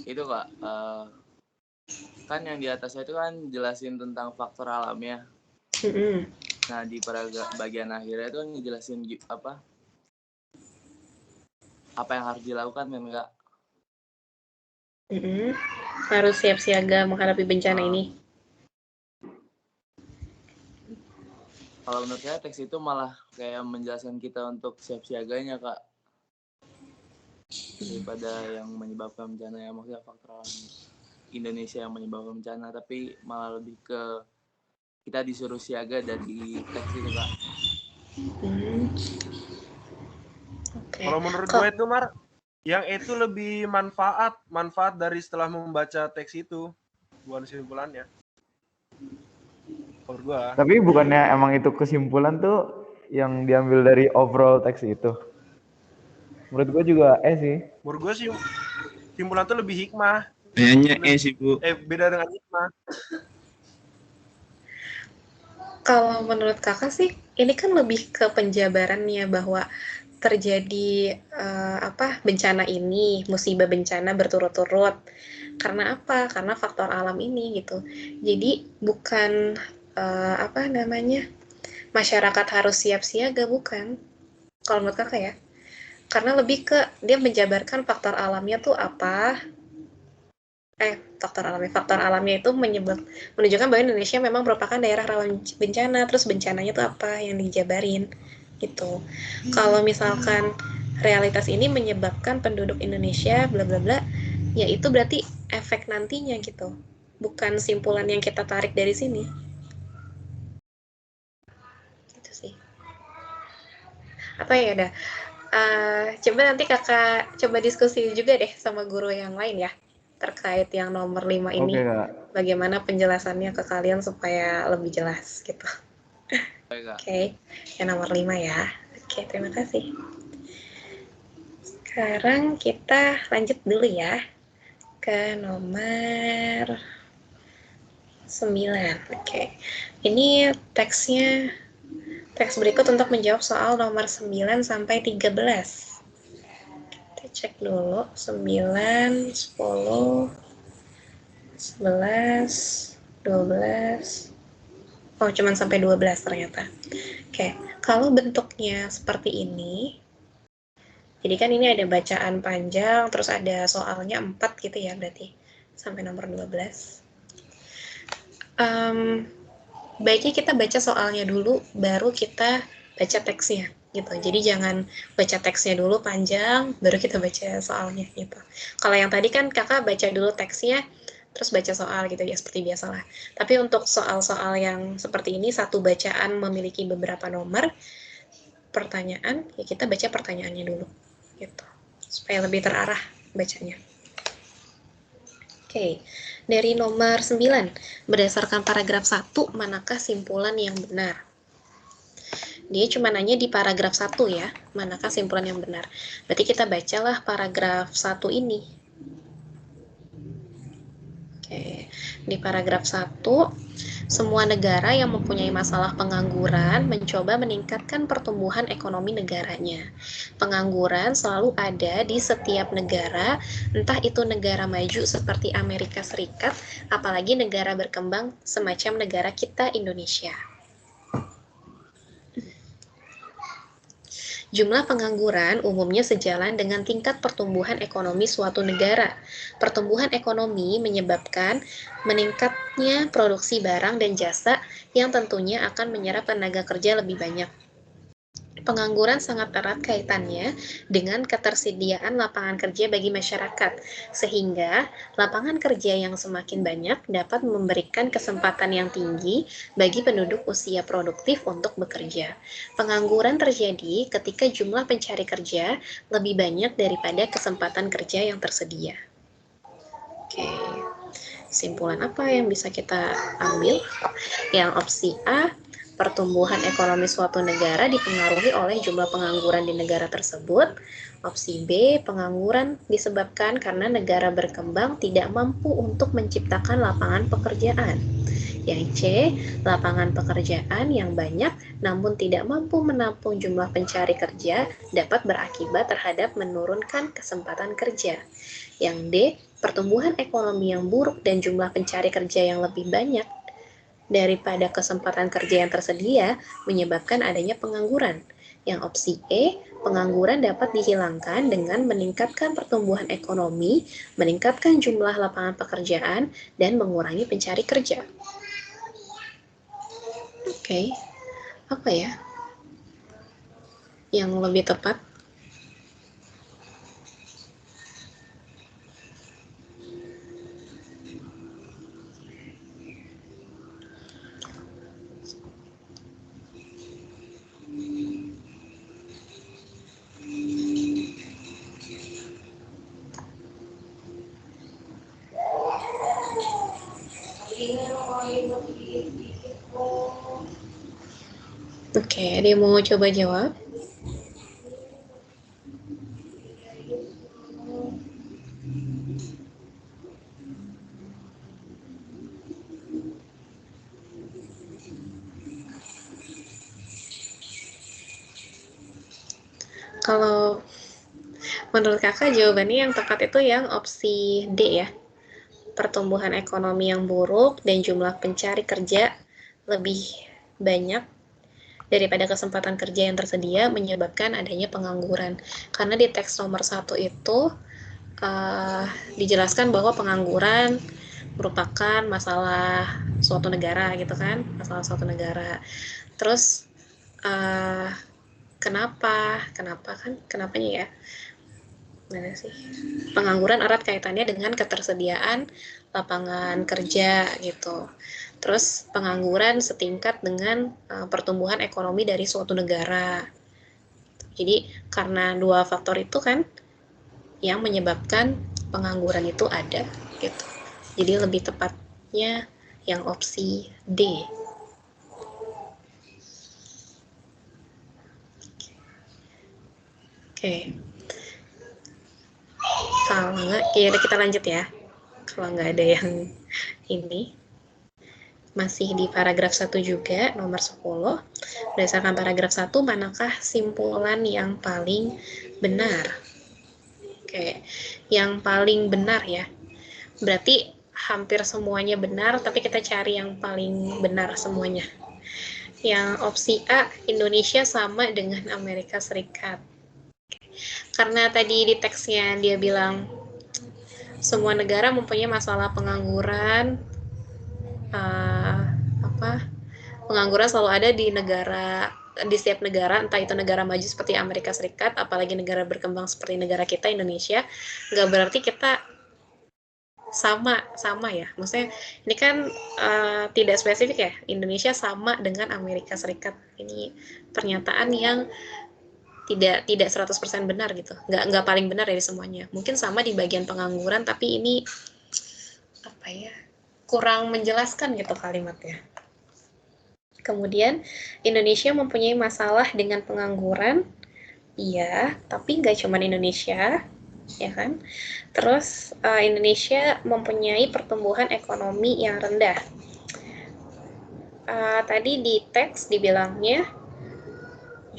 Itu Kak, kan yang di atasnya itu kan jelasin tentang faktor alamnya. Nah di bagian akhirnya itu ngejelasin apa yang harus dilakukan kan Kak. Harus siap siaga menghadapi bencana ini. Kalau menurut saya teks itu malah kayak menjelaskan kita untuk siap siaganya Kak, daripada yang menyebabkan bencana, ya maksudnya faktor alam Indonesia yang menyebabkan bencana, tapi malah lebih ke kita disuruh siaga dari teks itu Kak. Okay. Kalau menurut gue itu Mar, yang itu lebih manfaat dari setelah membaca teks itu, bukan kesimpulannya. Menurut gue. Tapi bukannya emang itu kesimpulan tuh yang diambil dari overall teks itu? Menurut gue juga sih. Menurut gue sih kesimpulan tuh lebih hikmah. Kayaknya sih Bu. Beda dengan hikmah. Kalau menurut kakak sih, ini kan lebih ke penjabarannya bahwa terjadi bencana ini, musibah bencana berturut-turut. Karena apa? Karena faktor alam ini gitu. Jadi bukan masyarakat harus siap siaga, bukan. Kalau menurut kakak ya. Karena lebih ke dia menjabarkan faktor alamnya tuh apa. Faktor alamnya itu menunjukkan bahwa Indonesia memang merupakan daerah rawan bencana, terus bencananya itu apa yang dijabarin gitu. Kalau misalkan realitas ini menyebabkan penduduk Indonesia bla bla bla, ya itu berarti efek nantinya gitu, bukan simpulan yang kita tarik dari sini. Gitu sih. Apa ya udah. Coba nanti kakak coba diskusi juga deh sama guru yang lain ya, terkait yang nomor 5 ini. Bagaimana penjelasannya ke kalian supaya lebih jelas gitu. Oke, yang nomor 5 ya. Oke, terima kasih. Sekarang kita lanjut dulu ya ke nomor 9. Oke. Ini teks berikut untuk menjawab soal nomor 9 sampai 13. Cek dulu 9, 10, 11, 12. Oh, cuman sampai 12 ternyata. Oke, kalau bentuknya seperti ini, jadi kan ini ada bacaan panjang, terus ada soalnya 4 gitu ya berarti, sampai nomor 12. Baiknya kita baca soalnya dulu, baru kita baca teksnya. Gitu. Jadi jangan baca teksnya dulu panjang, baru kita baca soalnya gitu. Kalau yang tadi kan kakak baca dulu teksnya, terus baca soal gitu ya, seperti biasalah. Tapi untuk soal-soal yang seperti ini, satu bacaan memiliki beberapa nomor pertanyaan, ya kita baca pertanyaannya dulu gitu. Supaya lebih terarah bacanya. Oke, dari nomor 9, berdasarkan paragraf 1, manakah simpulan yang benar? Dia cuma nanya di paragraf 1 ya, manakah simpulan yang benar. Berarti kita bacalah paragraf 1 ini. Oke, di paragraf 1, semua negara yang mempunyai masalah pengangguran mencoba meningkatkan pertumbuhan ekonomi negaranya. Pengangguran selalu ada di setiap negara, entah itu negara maju seperti Amerika Serikat, apalagi negara berkembang semacam negara kita Indonesia. Jumlah pengangguran umumnya sejalan dengan tingkat pertumbuhan ekonomi suatu negara. Pertumbuhan ekonomi menyebabkan meningkatnya produksi barang dan jasa yang tentunya akan menyerap tenaga kerja lebih banyak. Pengangguran sangat erat kaitannya dengan ketersediaan lapangan kerja bagi masyarakat, sehingga lapangan kerja yang semakin banyak dapat memberikan kesempatan yang tinggi bagi penduduk usia produktif untuk bekerja. Pengangguran terjadi ketika jumlah pencari kerja lebih banyak daripada kesempatan kerja yang tersedia. Oke, kesimpulan apa yang bisa kita ambil? Yang opsi A, pertumbuhan ekonomi suatu negara dipengaruhi oleh jumlah pengangguran di negara tersebut. Opsi B, pengangguran disebabkan karena negara berkembang tidak mampu untuk menciptakan lapangan pekerjaan. Yang C, lapangan pekerjaan yang banyak namun tidak mampu menampung jumlah pencari kerja dapat berakibat terhadap menurunkan kesempatan kerja. Yang D, pertumbuhan ekonomi yang buruk dan jumlah pencari kerja yang lebih banyak daripada kesempatan kerja yang tersedia menyebabkan adanya pengangguran. Yang opsi E, pengangguran dapat dihilangkan dengan meningkatkan pertumbuhan ekonomi, meningkatkan jumlah lapangan pekerjaan, dan mengurangi pencari kerja. Oke, apa ya yang lebih tepat? Oke, dia mau coba jawab? Kalau menurut kakak jawabannya yang tepat itu yang opsi D ya. Pertumbuhan ekonomi yang buruk dan jumlah pencari kerja lebih banyak daripada kesempatan kerja yang tersedia menyebabkan adanya pengangguran. Karena di teks nomor 1 itu dijelaskan bahwa pengangguran merupakan masalah suatu negara gitu kan, masalah suatu negara. Terus kenapanya ya? Mana sih? Pengangguran erat kaitannya dengan ketersediaan lapangan kerja gitu. Terus pengangguran setingkat dengan pertumbuhan ekonomi dari suatu negara. Jadi karena dua faktor itu kan yang menyebabkan pengangguran itu ada gitu. Jadi lebih tepatnya yang opsi D. Oke. Kalau enggak, ya kita lanjut ya. Kalau nggak ada yang ini. Masih di paragraf 1 juga, nomor 10. Berdasarkan paragraf 1, manakah simpulan yang paling benar? Oke, yang paling benar ya. Berarti hampir semuanya benar, tapi kita cari yang paling benar semuanya. Yang opsi A, Indonesia sama dengan Amerika Serikat. Karena tadi di teksnya dia bilang semua negara mempunyai masalah pengangguran, pengangguran selalu ada di setiap negara, entah itu negara maju seperti Amerika Serikat, apalagi negara berkembang seperti negara kita Indonesia. Nggak berarti kita sama ya, maksudnya ini kan tidak spesifik ya, Indonesia sama dengan Amerika Serikat. Ini pernyataan yang tidak 100% benar gitu, nggak paling benar dari semuanya. Mungkin sama di bagian pengangguran, tapi ini kurang menjelaskan gitu kalimatnya. Kemudian Indonesia mempunyai masalah dengan pengangguran, iya, tapi nggak cuma Indonesia, ya kan? Terus Indonesia mempunyai pertumbuhan ekonomi yang rendah. Tadi di teks dibilangnya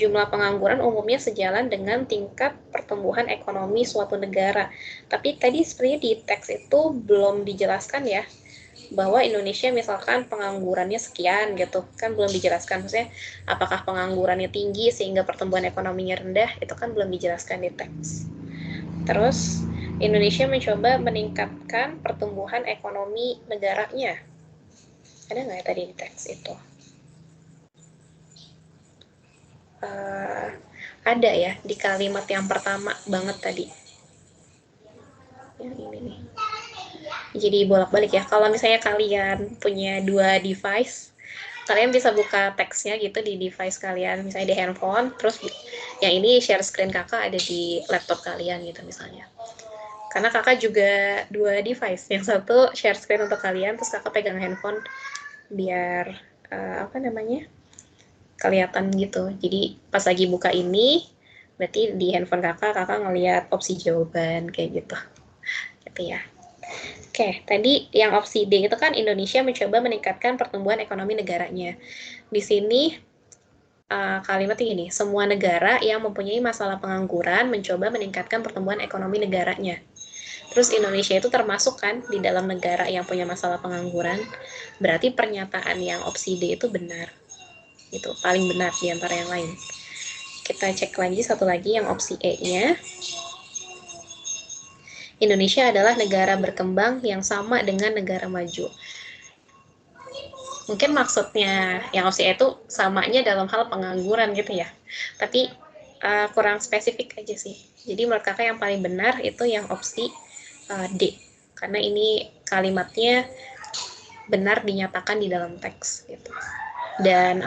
jumlah pengangguran umumnya sejalan dengan tingkat pertumbuhan ekonomi suatu negara. Tapi tadi sebenarnya di teks itu belum dijelaskan ya, bahwa Indonesia misalkan penganggurannya sekian gitu, kan belum dijelaskan. Maksudnya apakah penganggurannya tinggi sehingga pertumbuhan ekonominya rendah, itu kan belum dijelaskan di teks. Terus Indonesia mencoba meningkatkan pertumbuhan ekonomi negaranya. Ada nggak ya tadi di teks itu? ada ya di kalimat yang pertama banget tadi. Yang ini nih. Jadi bolak-balik ya. Kalau misalnya kalian punya 2 device, kalian bisa buka teksnya gitu di device kalian, misalnya di handphone, terus yang ini share screen kakak ada di laptop kalian gitu misalnya. Karena kakak juga 2 device, yang satu share screen untuk kalian, terus kakak pegang handphone biar kelihatan gitu. Jadi pas lagi buka ini, berarti di handphone kakak ngelihat opsi jawaban kayak gitu. Gitu ya. Oke, tadi yang opsi D itu kan Indonesia mencoba meningkatkan pertumbuhan ekonomi negaranya. Di sini kalimatnya gini, semua negara yang mempunyai masalah pengangguran mencoba meningkatkan pertumbuhan ekonomi negaranya. Terus Indonesia itu termasuk kan di dalam negara yang punya masalah pengangguran. Berarti pernyataan yang opsi D itu benar. Itu paling benar di antara yang lain. Kita cek lagi satu lagi yang opsi E-nya. Indonesia adalah negara berkembang yang sama dengan negara maju. Mungkin maksudnya yang opsi E itu samanya dalam hal pengangguran gitu ya. Tapi kurang spesifik aja sih. Jadi menurut kakak yang paling benar itu yang opsi D. Karena ini kalimatnya benar dinyatakan di dalam teks gitu. Dan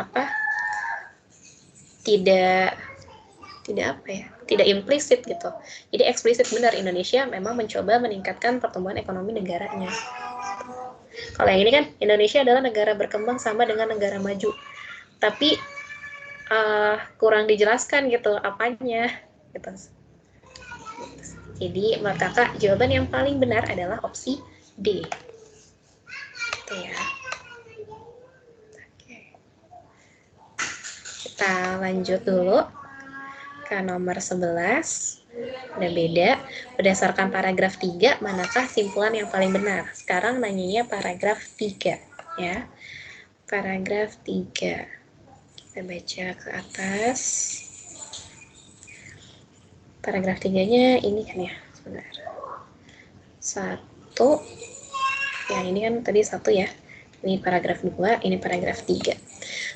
tidak implisit gitu. Jadi eksplisit benar Indonesia memang mencoba meningkatkan pertumbuhan ekonomi negaranya. Kalau yang ini kan Indonesia adalah negara berkembang sama dengan negara maju. Tapi kurang dijelaskan gitu apanya gitu. Jadi menurut kakak jawaban yang paling benar adalah opsi D. Gitu ya. Oke. Kita lanjut dulu ke nomor 11. Udah beda. Berdasarkan paragraf 3, manakah simpulan yang paling benar? Sekarang nanyanya paragraf 3 ya. Paragraf 3. Kita baca ke atas. Paragraf 3-nya ini kan ya, sebentar. 1. Ya, ini kan tadi 1 ya. Ini paragraf 2, ini paragraf 3.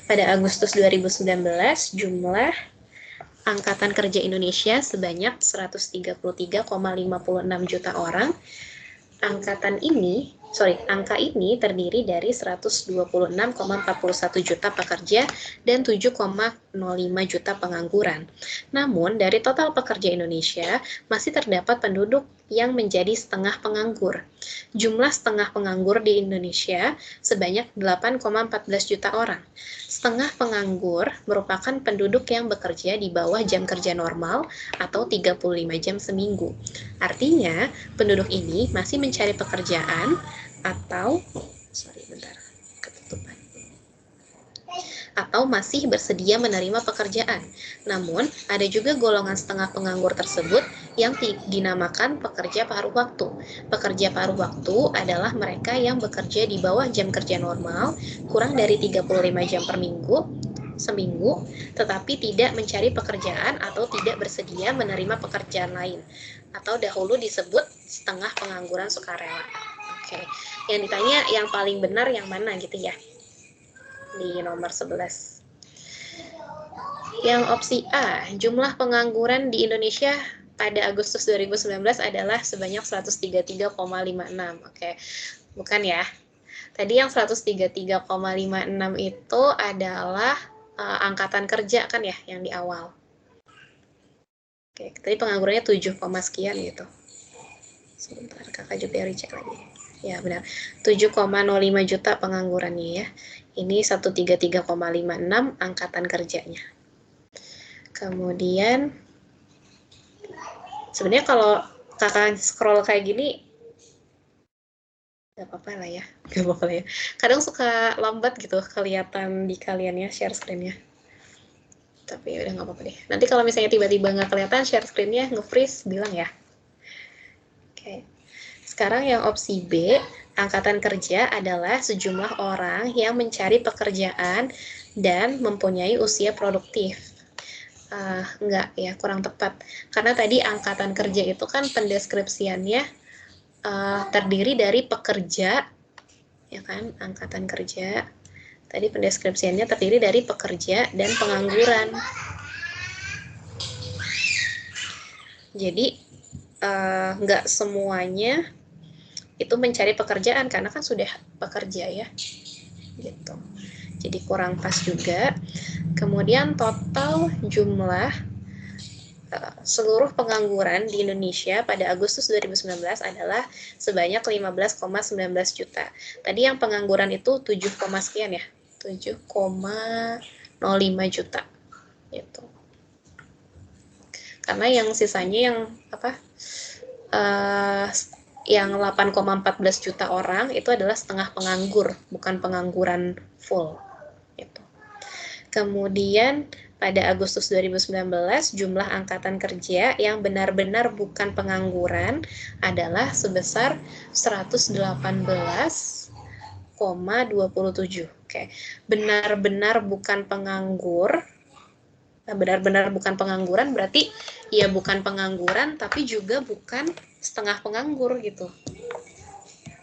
Pada Agustus 2019, jumlah Angkatan Kerja Indonesia sebanyak 133,56 juta orang. Angka ini terdiri dari 126,41 juta pekerja dan 7,05 juta pengangguran. Namun, dari total pekerja Indonesia, masih terdapat penduduk yang menjadi setengah penganggur. Jumlah setengah penganggur di Indonesia sebanyak 8,14 juta orang. Setengah penganggur merupakan penduduk yang bekerja di bawah jam kerja normal atau 35 jam seminggu. Artinya, penduduk ini masih mencari pekerjaan atau masih bersedia menerima pekerjaan. Namun, ada juga golongan setengah penganggur tersebut yang dinamakan pekerja paruh waktu. Pekerja paruh waktu adalah mereka yang bekerja di bawah jam kerja normal, kurang dari 35 jam per seminggu, tetapi tidak mencari pekerjaan atau tidak bersedia menerima pekerjaan lain, atau dahulu disebut setengah pengangguran sukarela. Oke. Yang ditanya yang paling benar yang mana gitu ya, di nomor 11. Yang opsi A, jumlah pengangguran di Indonesia pada Agustus 2019 adalah sebanyak 133,56. Oke, bukan ya. Tadi yang 133,56 itu adalah angkatan kerja kan ya, yang di awal. Oke, tadi penganggurannya 7, sekian gitu. Sebentar, kakak juga cek lagi. Ya benar, 7,05 juta penganggurannya ya. Ini 133,56 angkatan kerjanya. Kemudian, sebenarnya kalau kakak scroll kayak gini, gak apa-apa lah ya. Kadang suka lambat gitu kelihatan di kalian ya share screen-nya. Tapi udah gak apa-apa deh. Nanti kalau misalnya tiba-tiba gak kelihatan share screen-nya, nge-freeze, bilang ya. Oke. Sekarang yang opsi B, angkatan kerja adalah sejumlah orang yang mencari pekerjaan dan mempunyai usia produktif. Enggak ya, kurang tepat. Karena tadi angkatan kerja itu kan pendeskripsiannya terdiri dari pekerja, ya kan, angkatan kerja. Tadi pendeskripsiannya terdiri dari pekerja dan pengangguran. Jadi nggak semuanya itu mencari pekerjaan karena kan sudah bekerja ya, gitu. Jadi kurang pas juga. Kemudian total jumlah seluruh pengangguran di Indonesia pada Agustus 2019 adalah sebanyak 15,19 juta. Tadi yang pengangguran itu 7, sekian ya, 7,05 juta gitu. Karena yang sisanya yang yang 8,14 juta orang itu adalah setengah penganggur, bukan pengangguran full gitu. Kemudian pada Agustus 2019 jumlah angkatan kerja yang benar-benar bukan pengangguran adalah sebesar 118,27. Oke. Benar-benar bukan penganggur. Benar-benar bukan pengangguran berarti ya bukan pengangguran tapi juga bukan setengah penganggur gitu.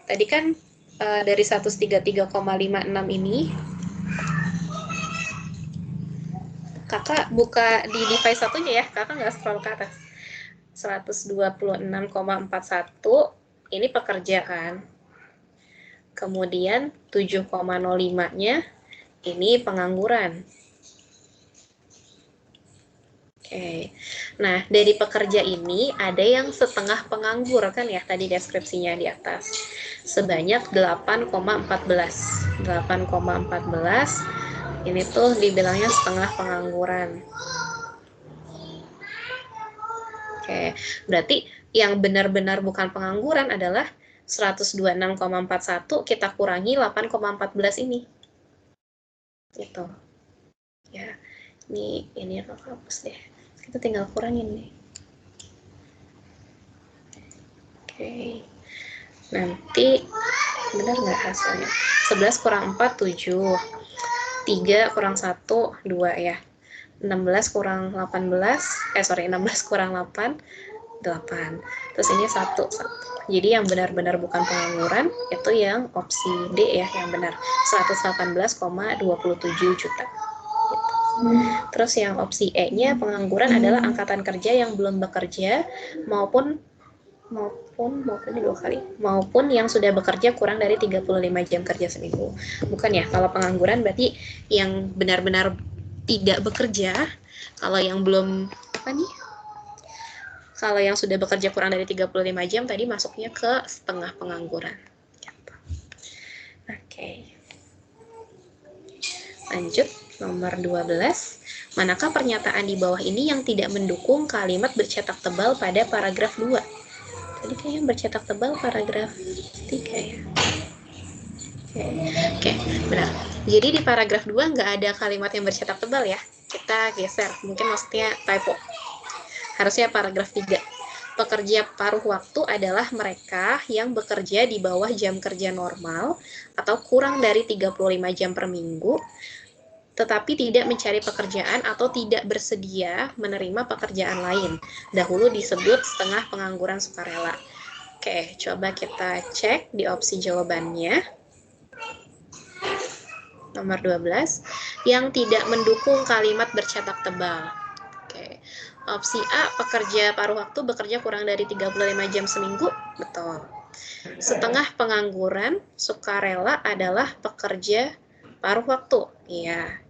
Tadi kan dari 133,56 ini kakak buka di device satunya ya, kakak nggak scroll ke atas. 126,41 ini pekerja kan. Kemudian 7,05-nya ini pengangguran. Oke. Nah, dari pekerja ini ada yang setengah penganggur kan ya tadi deskripsinya di atas. Sebanyak 8,14. 8,14 ini tuh dibilangnya setengah pengangguran. Oke, berarti yang benar-benar bukan pengangguran adalah 126,41 kita kurangi 8,14 ini. Gitu. Ya. Ini aku hapus deh. Kita tinggal kurangin nih. Oke. Nanti benar nggak hasilnya? 11 kurang 4, 7. 3 kurang 1, 2 ya. 16 kurang 18, 16 kurang 8, 8. Terus ini 1. Jadi yang benar-benar bukan pengangguran itu yang opsi D ya, yang benar. 118,27 juta. Terus yang opsi E-nya pengangguran adalah angkatan kerja yang belum bekerja maupun yang sudah bekerja kurang dari 35 jam kerja seminggu. Bukan ya, kalau pengangguran berarti yang benar-benar tidak bekerja. Kalau yang belum kalau yang sudah bekerja kurang dari 35 jam tadi masuknya ke setengah pengangguran. Oke. Lanjut. Nomor 12, manakah pernyataan di bawah ini yang tidak mendukung kalimat bercetak tebal pada paragraf 2? Tadi kayaknya bercetak tebal paragraf 3 ya. Oke, benar. Jadi di paragraf 2 nggak ada kalimat yang bercetak tebal ya. Kita geser, mungkin maksudnya typo. Harusnya paragraf 3. Pekerja paruh waktu adalah mereka yang bekerja di bawah jam kerja normal atau kurang dari 35 jam per minggu, tetapi tidak mencari pekerjaan atau tidak bersedia menerima pekerjaan lain. Dahulu disebut setengah pengangguran sukarela. Oke, coba kita cek di opsi jawabannya. Nomor 12, yang tidak mendukung kalimat bercetak tebal. Oke. Opsi A, pekerja paruh waktu bekerja kurang dari 35 jam seminggu. Betul. Setengah pengangguran sukarela adalah pekerja paruh waktu. Iya.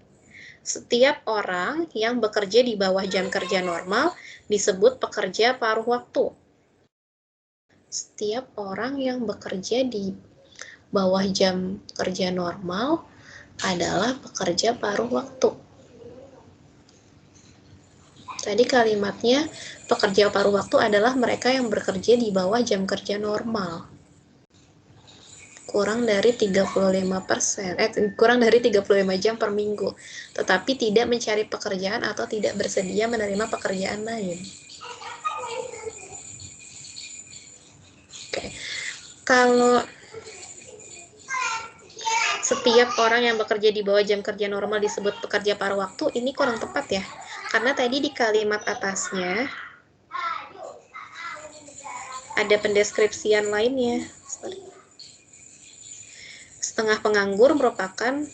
Setiap orang yang bekerja di bawah jam kerja normal disebut pekerja paruh waktu. Setiap orang yang bekerja di bawah jam kerja normal adalah pekerja paruh waktu. Tadi kalimatnya pekerja paruh waktu adalah mereka yang bekerja di bawah jam kerja normal. Kurang dari 35 jam per minggu, tetapi tidak mencari pekerjaan atau tidak bersedia menerima pekerjaan lain. Oke. Kalau setiap orang yang bekerja di bawah jam kerja normal disebut pekerja paruh waktu, ini kurang tepat ya. Karena tadi di kalimat atasnya ada pendeskripsian lainnya. Setengah penganggur merupakan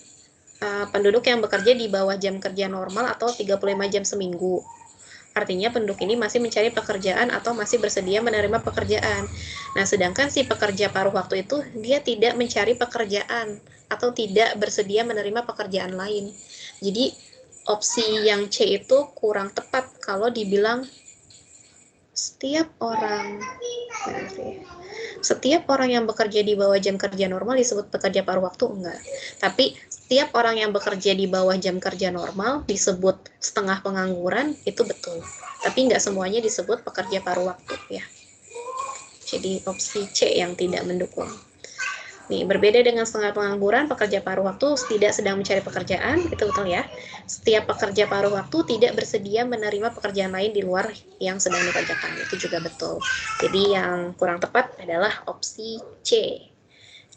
penduduk yang bekerja di bawah jam kerja normal atau 35 jam seminggu. Artinya penduduk ini masih mencari pekerjaan atau masih bersedia menerima pekerjaan. Nah, sedangkan si pekerja paruh waktu itu dia tidak mencari pekerjaan atau tidak bersedia menerima pekerjaan lain. Jadi opsi yang C itu kurang tepat kalau dibilang setiap orang yang bekerja di bawah jam kerja normal disebut pekerja paruh waktu, enggak. Tapi setiap orang yang bekerja di bawah jam kerja normal disebut setengah pengangguran, itu betul. Tapi enggak semuanya disebut pekerja paruh waktu ya. Jadi opsi C yang tidak mendukung. Nih, berbeda dengan setengah pengangguran, pekerja paruh waktu tidak sedang mencari pekerjaan, itu betul ya. Setiap pekerja paruh waktu tidak bersedia menerima pekerjaan lain di luar yang sedang dikerjakan, itu juga betul. Jadi yang kurang tepat adalah opsi C.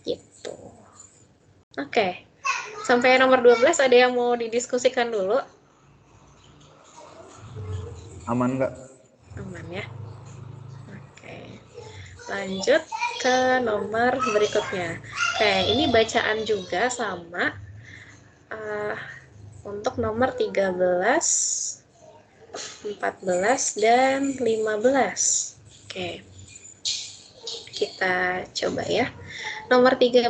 Gitu. Oke. Sampai nomor 12 ada yang mau didiskusikan dulu? Aman nggak? Aman ya. Oke. Lanjut ke nomor berikutnya. Oke, ini bacaan juga sama. Untuk nomor 13, 14, dan 15. Oke. Kita coba ya. Nomor 13,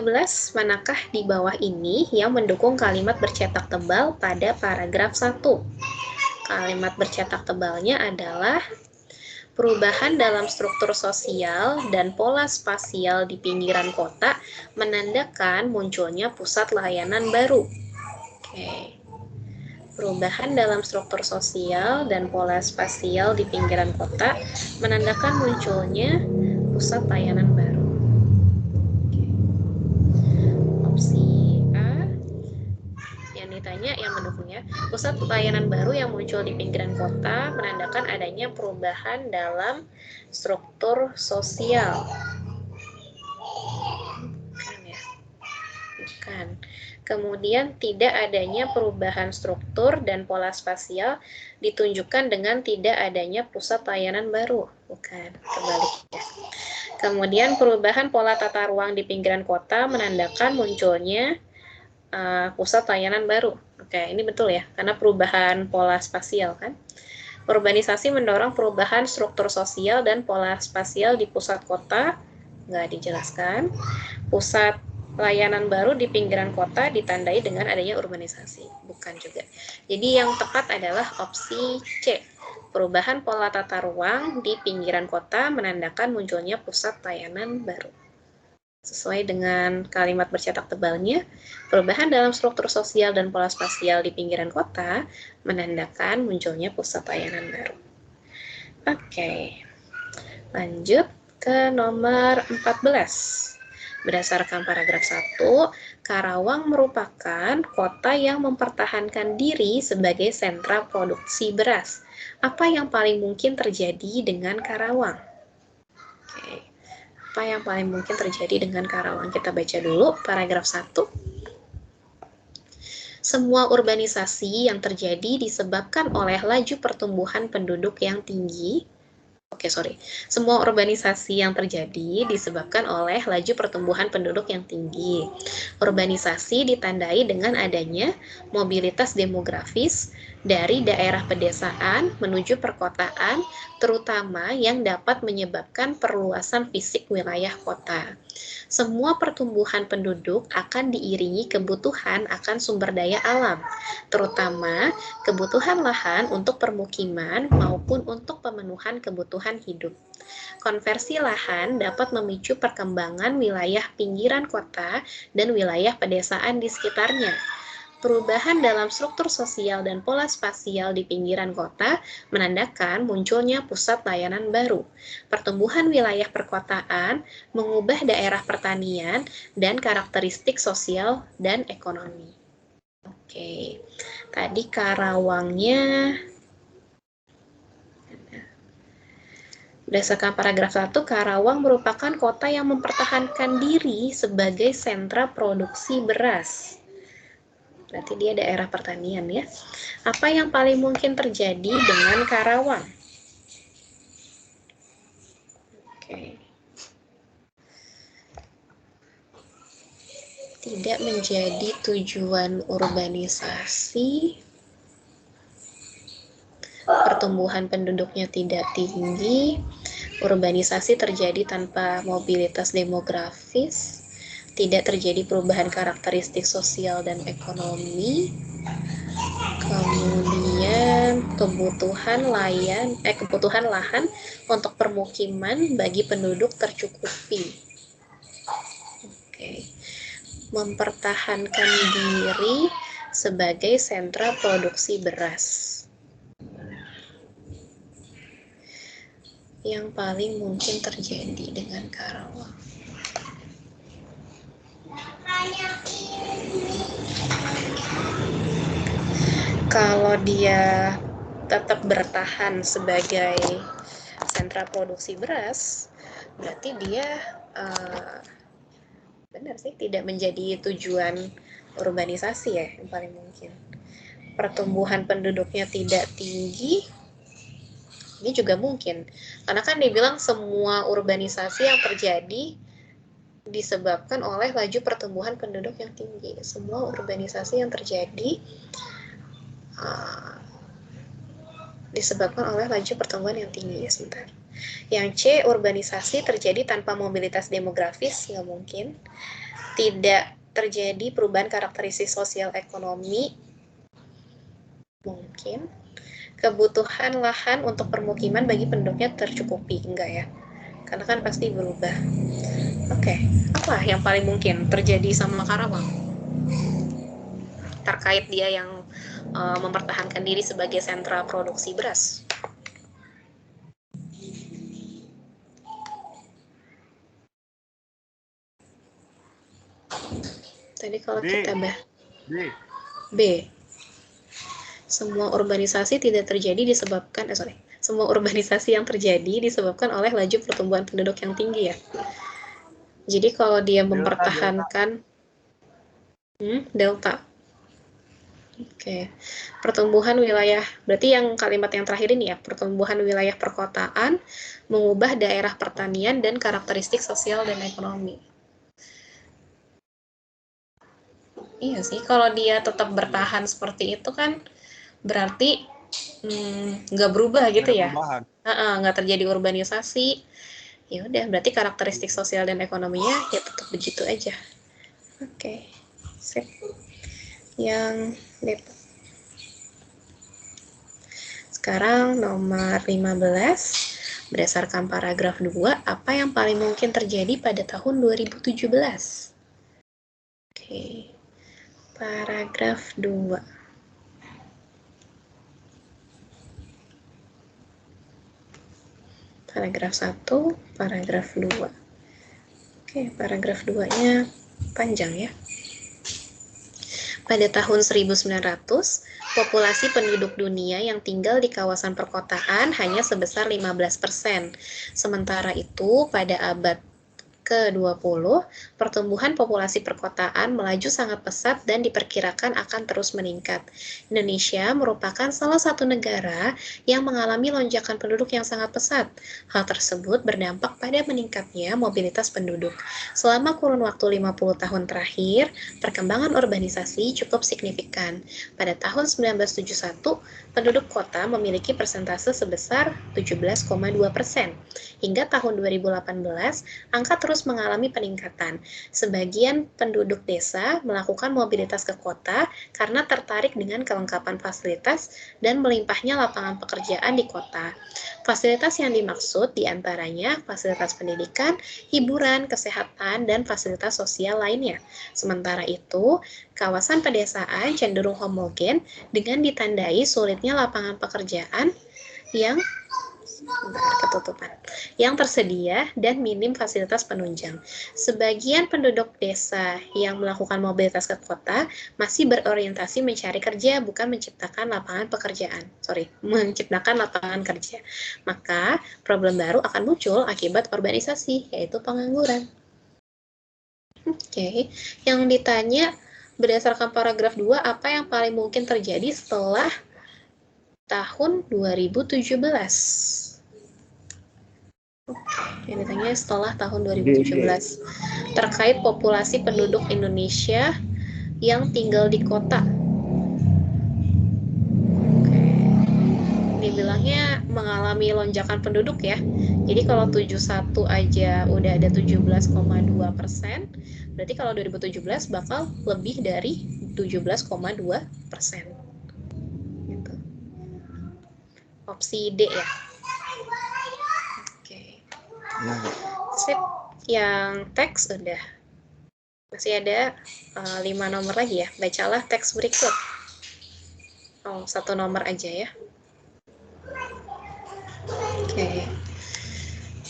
manakah di bawah ini yang mendukung kalimat bercetak tebal pada paragraf 1? Kalimat bercetak tebalnya adalah perubahan dalam struktur sosial dan pola spasial di pinggiran kota menandakan munculnya pusat layanan baru. Oke. Perubahan dalam struktur sosial dan pola spasial di pinggiran kota menandakan munculnya pusat layanan baru. Oke. Opsi A yang ditanya yang mendukungnya, pusat layanan baru yang muncul di pinggiran kota menandakan adanya perubahan dalam struktur sosial. Bukan ya? Bukan. Kemudian tidak adanya perubahan struktur dan pola spasial ditunjukkan dengan tidak adanya pusat layanan baru. Bukan, kebalik ya. Kemudian perubahan pola tata ruang di pinggiran kota menandakan munculnya pusat layanan baru. Oke, ini betul ya, karena perubahan pola spasial kan. Urbanisasi mendorong perubahan struktur sosial dan pola spasial di pusat kota, nggak dijelaskan. Pusat layanan baru di pinggiran kota ditandai dengan adanya urbanisasi, bukan juga. Jadi yang tepat adalah opsi C. Perubahan pola tata ruang di pinggiran kota menandakan munculnya pusat layanan baru. Sesuai dengan kalimat bercetak tebalnya, perubahan dalam struktur sosial dan pola spasial di pinggiran kota menandakan munculnya pusat layanan baru. Oke, lanjut ke nomor 14. Berdasarkan paragraf 1, Karawang merupakan kota yang mempertahankan diri sebagai sentra produksi beras. Apa yang paling mungkin terjadi dengan Karawang? Oke. Apa yang paling mungkin terjadi dengan Karawang? Kita baca dulu paragraf 1. Semua urbanisasi yang terjadi disebabkan oleh laju pertumbuhan penduduk yang tinggi. Semua urbanisasi yang terjadi disebabkan oleh laju pertumbuhan penduduk yang tinggi. Urbanisasi ditandai dengan adanya mobilitas demografis dari daerah pedesaan menuju perkotaan, terutama yang dapat menyebabkan perluasan fisik wilayah kota. Semua pertumbuhan penduduk akan diiringi kebutuhan akan sumber daya alam, terutama kebutuhan lahan untuk permukiman maupun untuk pemenuhan kebutuhan hidup. Konversi lahan dapat memicu perkembangan wilayah pinggiran kota dan wilayah pedesaan di sekitarnya. Perubahan dalam struktur sosial dan pola spasial di pinggiran kota menandakan munculnya pusat layanan baru. Pertumbuhan wilayah perkotaan mengubah daerah pertanian dan karakteristik sosial dan ekonomi. Oke, tadi Karawangnya berdasarkan paragraf 1, Karawang merupakan kota yang mempertahankan diri sebagai sentra produksi beras. Berarti dia daerah pertanian ya. Apa yang paling mungkin terjadi dengan Karawang? Oke. Tidak menjadi tujuan urbanisasi. pertumbuhan penduduknya tidak tinggi, urbanisasi terjadi tanpa mobilitas demografis, tidak terjadi perubahan karakteristik sosial dan ekonomi, kemudian kebutuhan lahan untuk permukiman bagi penduduk tercukupi. Oke. Mempertahankan diri sebagai sentra produksi beras. Yang paling mungkin terjadi dengan Karawang. Kalau dia tetap bertahan sebagai sentra produksi beras, berarti dia benar sih tidak menjadi tujuan urbanisasi ya, yang paling mungkin. Pertumbuhan penduduknya tidak tinggi, ini juga mungkin. Karena kan dibilang semua urbanisasi yang terjadi disebabkan oleh laju pertumbuhan penduduk yang tinggi. Semua urbanisasi yang terjadi disebabkan oleh laju pertumbuhan yang tinggi. Ya, sebentar. Yang C, urbanisasi terjadi tanpa mobilitas demografis, nggak mungkin. Tidak terjadi perubahan karakteristik sosial ekonomi, mungkin. Kebutuhan lahan untuk permukiman bagi penduduknya tercukupi, enggak ya? Karena kan pasti berubah. Oke, apa yang paling mungkin terjadi sama Karawang? Terkait dia yang mempertahankan diri sebagai sentra produksi beras. Tadi kalau kita B. Semua urbanisasi tidak terjadi disebabkan semua urbanisasi yang terjadi disebabkan oleh laju pertumbuhan penduduk yang tinggi ya. Jadi kalau dia mempertahankan delta. Oke. Pertumbuhan wilayah, berarti yang kalimat yang terakhir ini ya, pertumbuhan wilayah perkotaan mengubah daerah pertanian dan karakteristik sosial dan ekonomi. Iya sih, kalau dia tetap bertahan seperti itu kan berarti nggak berubah gitu ya, nggak terjadi urbanisasi. Ya udah, berarti karakteristik sosial dan ekonominya ya tetap begitu aja. Oke, sip. Yang Depok. Sekarang nomor 15. Berdasarkan paragraf 2, apa yang paling mungkin terjadi pada tahun 2017? Oke. Paragraf 2. Paragraf 1, paragraf 2. Oke, paragraf 2-nya panjang ya. Pada tahun 1900, populasi penduduk dunia yang tinggal di kawasan perkotaan hanya sebesar 15%. Sementara itu, pada abad ke-20, pertumbuhan populasi perkotaan melaju sangat pesat dan diperkirakan akan terus meningkat. Indonesia merupakan salah satu negara yang mengalami lonjakan penduduk yang sangat pesat. Hal tersebut berdampak pada meningkatnya mobilitas penduduk. Selama kurun waktu 50 tahun terakhir, perkembangan urbanisasi cukup signifikan. Pada tahun 1971, penduduk kota memiliki persentase sebesar 17,2%. Hingga tahun 2018, angka terus mengalami peningkatan. Sebagian penduduk desa melakukan mobilitas ke kota karena tertarik dengan kelengkapan fasilitas dan melimpahnya lapangan pekerjaan di kota. Fasilitas yang dimaksud diantaranya fasilitas pendidikan, hiburan, kesehatan, dan fasilitas sosial lainnya. Sementara itu, kawasan pedesaan cenderung homogen dengan ditandai sulitnya lapangan pekerjaan yang tersedia dan minim fasilitas penunjang. Sebagian penduduk desa yang melakukan mobilitas ke kota masih berorientasi mencari kerja, bukan menciptakan lapangan kerja. Maka, problem baru akan muncul akibat urbanisasi, yaitu pengangguran. Oke, yang ditanya berdasarkan paragraf 2, apa yang paling mungkin terjadi setelah tahun 2017? Yang ditanya setelah tahun 2017 terkait populasi penduduk Indonesia yang tinggal di kota. Oke. Dibilang dibilangnya mengalami lonjakan penduduk ya. Jadi kalau 71 aja udah ada 17,2%, berarti kalau 2017 bakal lebih dari 17,2%. Gitu. Opsi D ya. Oke. Sip. Yang teks udah. Masih ada 5 nomor lagi ya. Bacalah teks berikut. Oh, 1 nomor aja ya. Oke.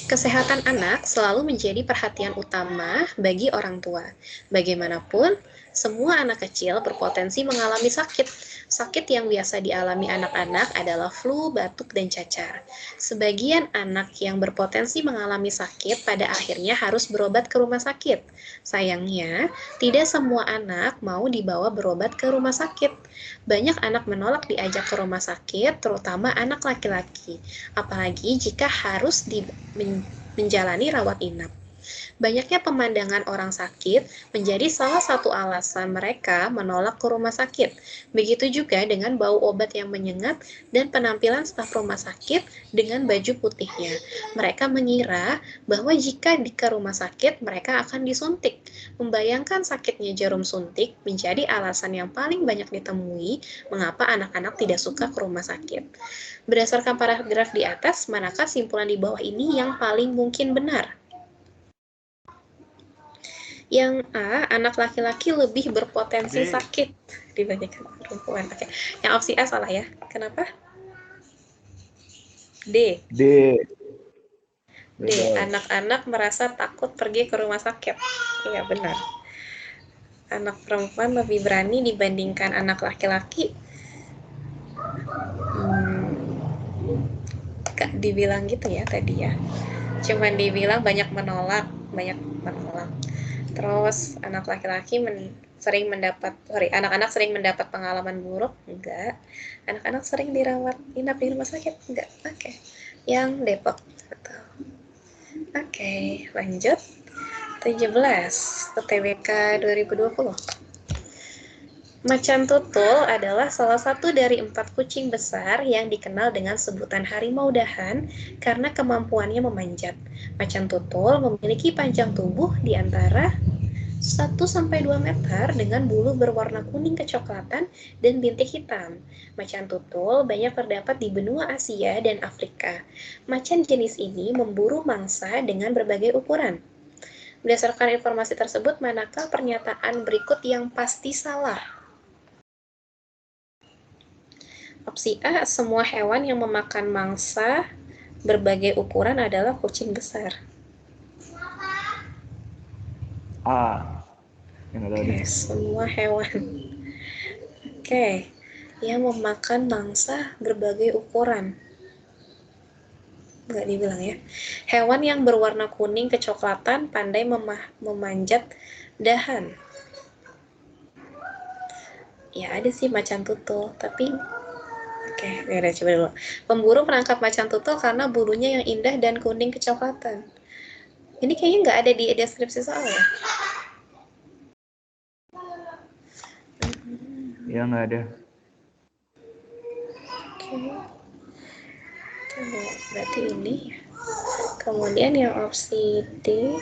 Kesehatan anak selalu menjadi perhatian utama bagi orang tua. Bagaimanapun, semua anak kecil berpotensi mengalami sakit. Sakit yang biasa dialami anak-anak adalah flu, batuk, dan cacar. Sebagian anak yang berpotensi mengalami sakit pada akhirnya harus berobat ke rumah sakit. Sayangnya, tidak semua anak mau dibawa berobat ke rumah sakit. Banyak anak menolak diajak ke rumah sakit, terutama anak laki-laki. Apalagi jika harus menjalani rawat inap. Banyaknya pemandangan orang sakit menjadi salah satu alasan mereka menolak ke rumah sakit. Begitu juga dengan bau obat yang menyengat dan penampilan staf rumah sakit dengan baju putihnya. Mereka mengira bahwa jika ke rumah sakit mereka akan disuntik. Membayangkan sakitnya jarum suntik menjadi alasan yang paling banyak ditemui mengapa anak-anak tidak suka ke rumah sakit. Berdasarkan paragraf di atas, manakah simpulan di bawah ini yang paling mungkin benar? Yang A, anak laki-laki lebih berpotensi sakit dibandingkan perempuan. Oke. Yang opsi A salah ya. Kenapa? D. D. Anak-anak merasa takut pergi ke rumah sakit. Iya, benar. Anak perempuan lebih berani dibandingkan anak laki-laki. Gak dibilang gitu ya tadi ya. Cuman dibilang banyak menolak. Terus anak laki-laki anak-anak sering mendapat pengalaman buruk? Enggak. Anak-anak sering dirawat inap di rumah sakit? Enggak. Oke. Yang Depok. Betul. Oke, lanjut. 17. UTBK 2020. Macan tutul adalah salah satu dari 4 kucing besar yang dikenal dengan sebutan harimau dahan karena kemampuannya memanjat. Macan tutul memiliki panjang tubuh di antara 1-2 meter dengan bulu berwarna kuning kecoklatan dan bintik hitam. Macan tutul banyak terdapat di benua Asia dan Afrika. Macan jenis ini memburu mangsa dengan berbagai ukuran. Berdasarkan informasi tersebut, manakah pernyataan berikut yang pasti salah? Opsi A, semua hewan yang memakan mangsa berbagai ukuran adalah kucing besar. Semua hewan. Yang memakan mangsa berbagai ukuran. Nggak dibilang ya. Hewan yang berwarna kuning kecoklatan pandai memanjat dahan. Ya ada sih macan tutul, tapi udah coba dulu. Pemburu menangkap macan tutul karena bulunya yang indah dan kuning kecoklatan. Ini kayaknya nggak ada di deskripsi soalnya. Ya nggak ada. Berarti ini. Kemudian yang opsi D.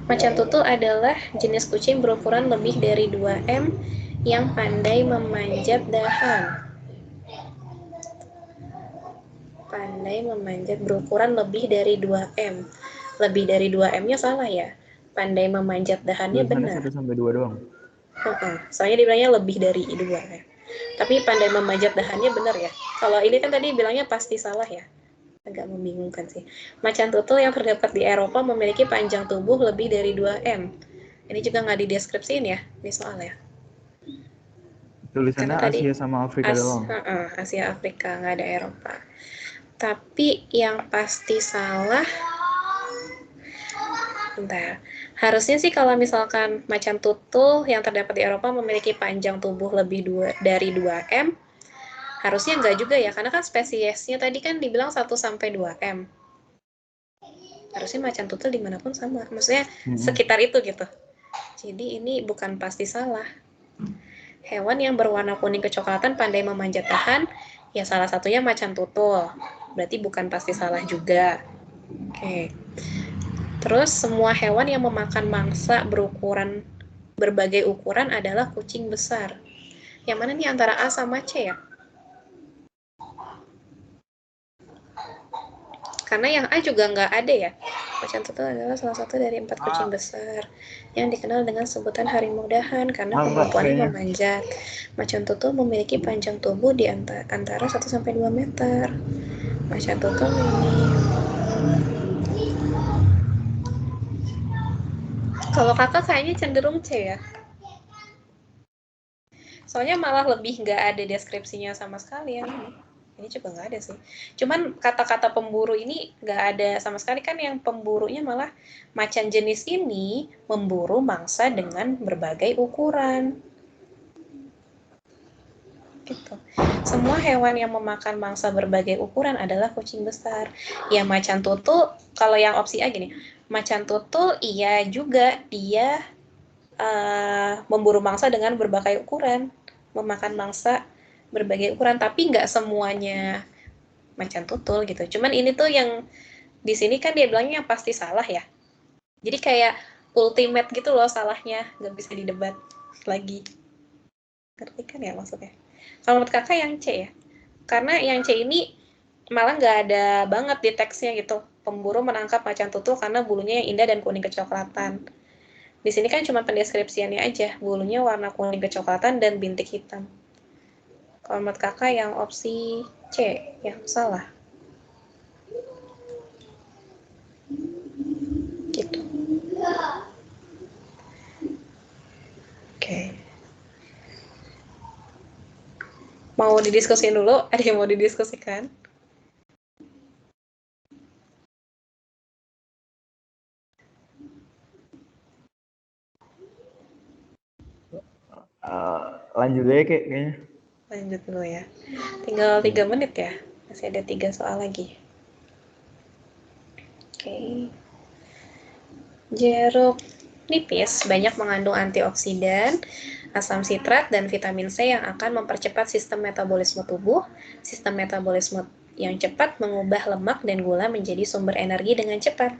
Macan tutul adalah jenis kucing berukuran lebih dari 2M yang pandai memanjat dahan. Berukuran lebih dari 2M. Lebih dari 2M-nya salah ya. Pandai memanjat dahannya benar. 1-2 doang. Soalnya dibilangnya lebih dari 2 ya. Tapi pandai memanjat dahannya benar ya. Kalau ini kan tadi bilangnya pasti salah ya. Agak membingungkan sih. Macan tutul yang terdapat di Eropa memiliki panjang tubuh lebih dari 2M. Ini juga nggak dideskripsiin ya, ini soal ya. Tulisannya Asia sama Afrika doang. Asia Afrika, nggak ada Eropa. Tapi yang pasti salah, harusnya sih kalau misalkan macan tutul yang terdapat di Eropa memiliki panjang tubuh lebih dari 2M, harusnya enggak juga ya, karena kan spesiesnya tadi kan dibilang 1-2M. Harusnya macan tutul dimanapun sama, maksudnya sekitar itu gitu. Jadi ini bukan pasti salah. Hewan yang berwarna kuning kecoklatan pandai memanjat dahan Ya salah satunya macan tutul. Berarti bukan pasti salah juga. Oke. Terus semua hewan yang memakan mangsa berbagai ukuran adalah kucing besar. Yang mana nih antara A sama C ya? Karena yang A juga nggak ada ya. Macan tutul adalah salah satu dari 4 kucing besar yang dikenal dengan sebutan harimau dahan karena kemampuannya memanjat. Macan tutul memiliki panjang tubuh di antara 1-2 meter. Macan tutul kalau kakak kayaknya cenderung C ya. Soalnya malah lebih nggak ada deskripsinya sama sekali ya. Ini juga nggak ada sih. Cuman kata-kata pemburu ini nggak ada sama sekali kan, yang pemburunya malah macan jenis ini memburu mangsa dengan berbagai ukuran. Gitu. Semua hewan yang memakan mangsa berbagai ukuran adalah kucing besar. Ya macan tutul, kalau yang opsi A gini, macan tutul iya juga dia memburu mangsa dengan berbagai ukuran, memakan mangsa berbagai ukuran, tapi nggak semuanya macan tutul gitu. Cuman ini tuh yang di sini kan dia bilangnya yang pasti salah ya. Jadi kayak ultimate gitu loh salahnya, nggak bisa didebat lagi. Ngerti kan ya maksudnya? Kalau menurut kakak yang C ya. Karena yang C ini malah nggak ada banget di teksnya gitu. Pemburu menangkap macan tutul karena bulunya yang indah dan kuning kecoklatan. Di sini kan cuma pendeskripsiannya aja, bulunya warna kuning kecoklatan dan bintik hitam. Kalau menurut kakak yang opsi C yang salah. Gitu. Oke. Mau didiskusin dulu? Ada yang mau didiskusikan? Lanjut aja kayaknya. Lanjut dulu ya. Tinggal 3 menit ya. Masih ada 3 soal lagi. Oke. Jeruk nipis banyak mengandung antioksidan, asam sitrat, dan vitamin C yang akan mempercepat sistem metabolisme tubuh. Sistem metabolisme yang cepat mengubah lemak dan gula menjadi sumber energi dengan cepat.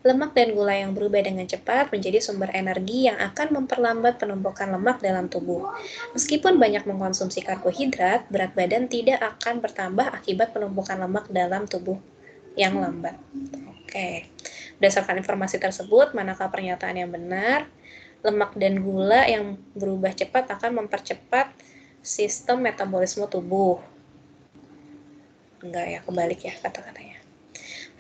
Lemak dan gula yang berubah dengan cepat menjadi sumber energi yang akan memperlambat penumpukan lemak dalam tubuh. Meskipun banyak mengkonsumsi karbohidrat, berat badan tidak akan bertambah akibat penumpukan lemak dalam tubuh yang lambat. Oke. Berdasarkan informasi tersebut, manakah pernyataan yang benar? Lemak dan gula yang berubah cepat akan mempercepat sistem metabolisme tubuh. Enggak ya, kebalik ya kata-katanya.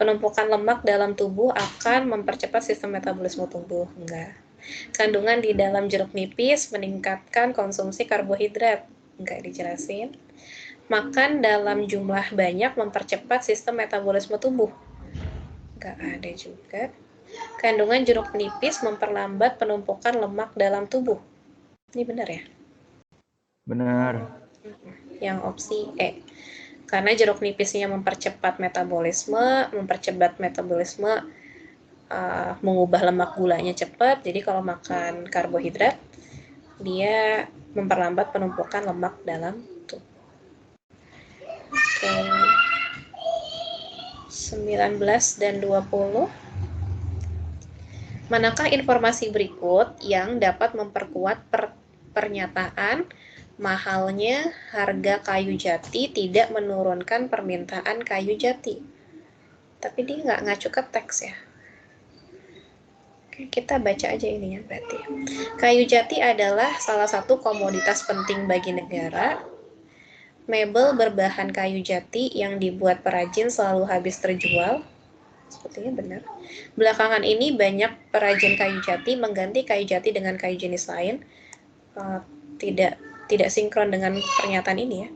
Penumpukan lemak dalam tubuh akan mempercepat sistem metabolisme tubuh. Enggak. Kandungan di dalam jeruk nipis meningkatkan konsumsi karbohidrat. Enggak dijelasin. Makan dalam jumlah banyak mempercepat sistem metabolisme tubuh. Enggak ada juga. Kandungan jeruk nipis memperlambat penumpukan lemak dalam tubuh. Ini benar ya? Benar. Yang opsi E. Karena jeruk nipisnya mempercepat metabolisme, mengubah lemak gulanya cepat. Jadi kalau makan karbohidrat, dia memperlambat penumpukan lemak dalam tubuh. Oke. 19 dan 20. Manakah informasi berikut yang dapat memperkuat pernyataan mahalnya harga kayu jati tidak menurunkan permintaan kayu jati? Tapi dia nggak ngacu ke teks ya. Oke, kita baca aja ininya berarti. Kayu jati adalah salah satu komoditas penting bagi negara. Mebel berbahan kayu jati yang dibuat perajin selalu habis terjual. Sepertinya benar. Belakangan ini banyak perajin kayu jati mengganti kayu jati dengan kayu jenis lain. Tidak sinkron dengan pernyataan ini ya.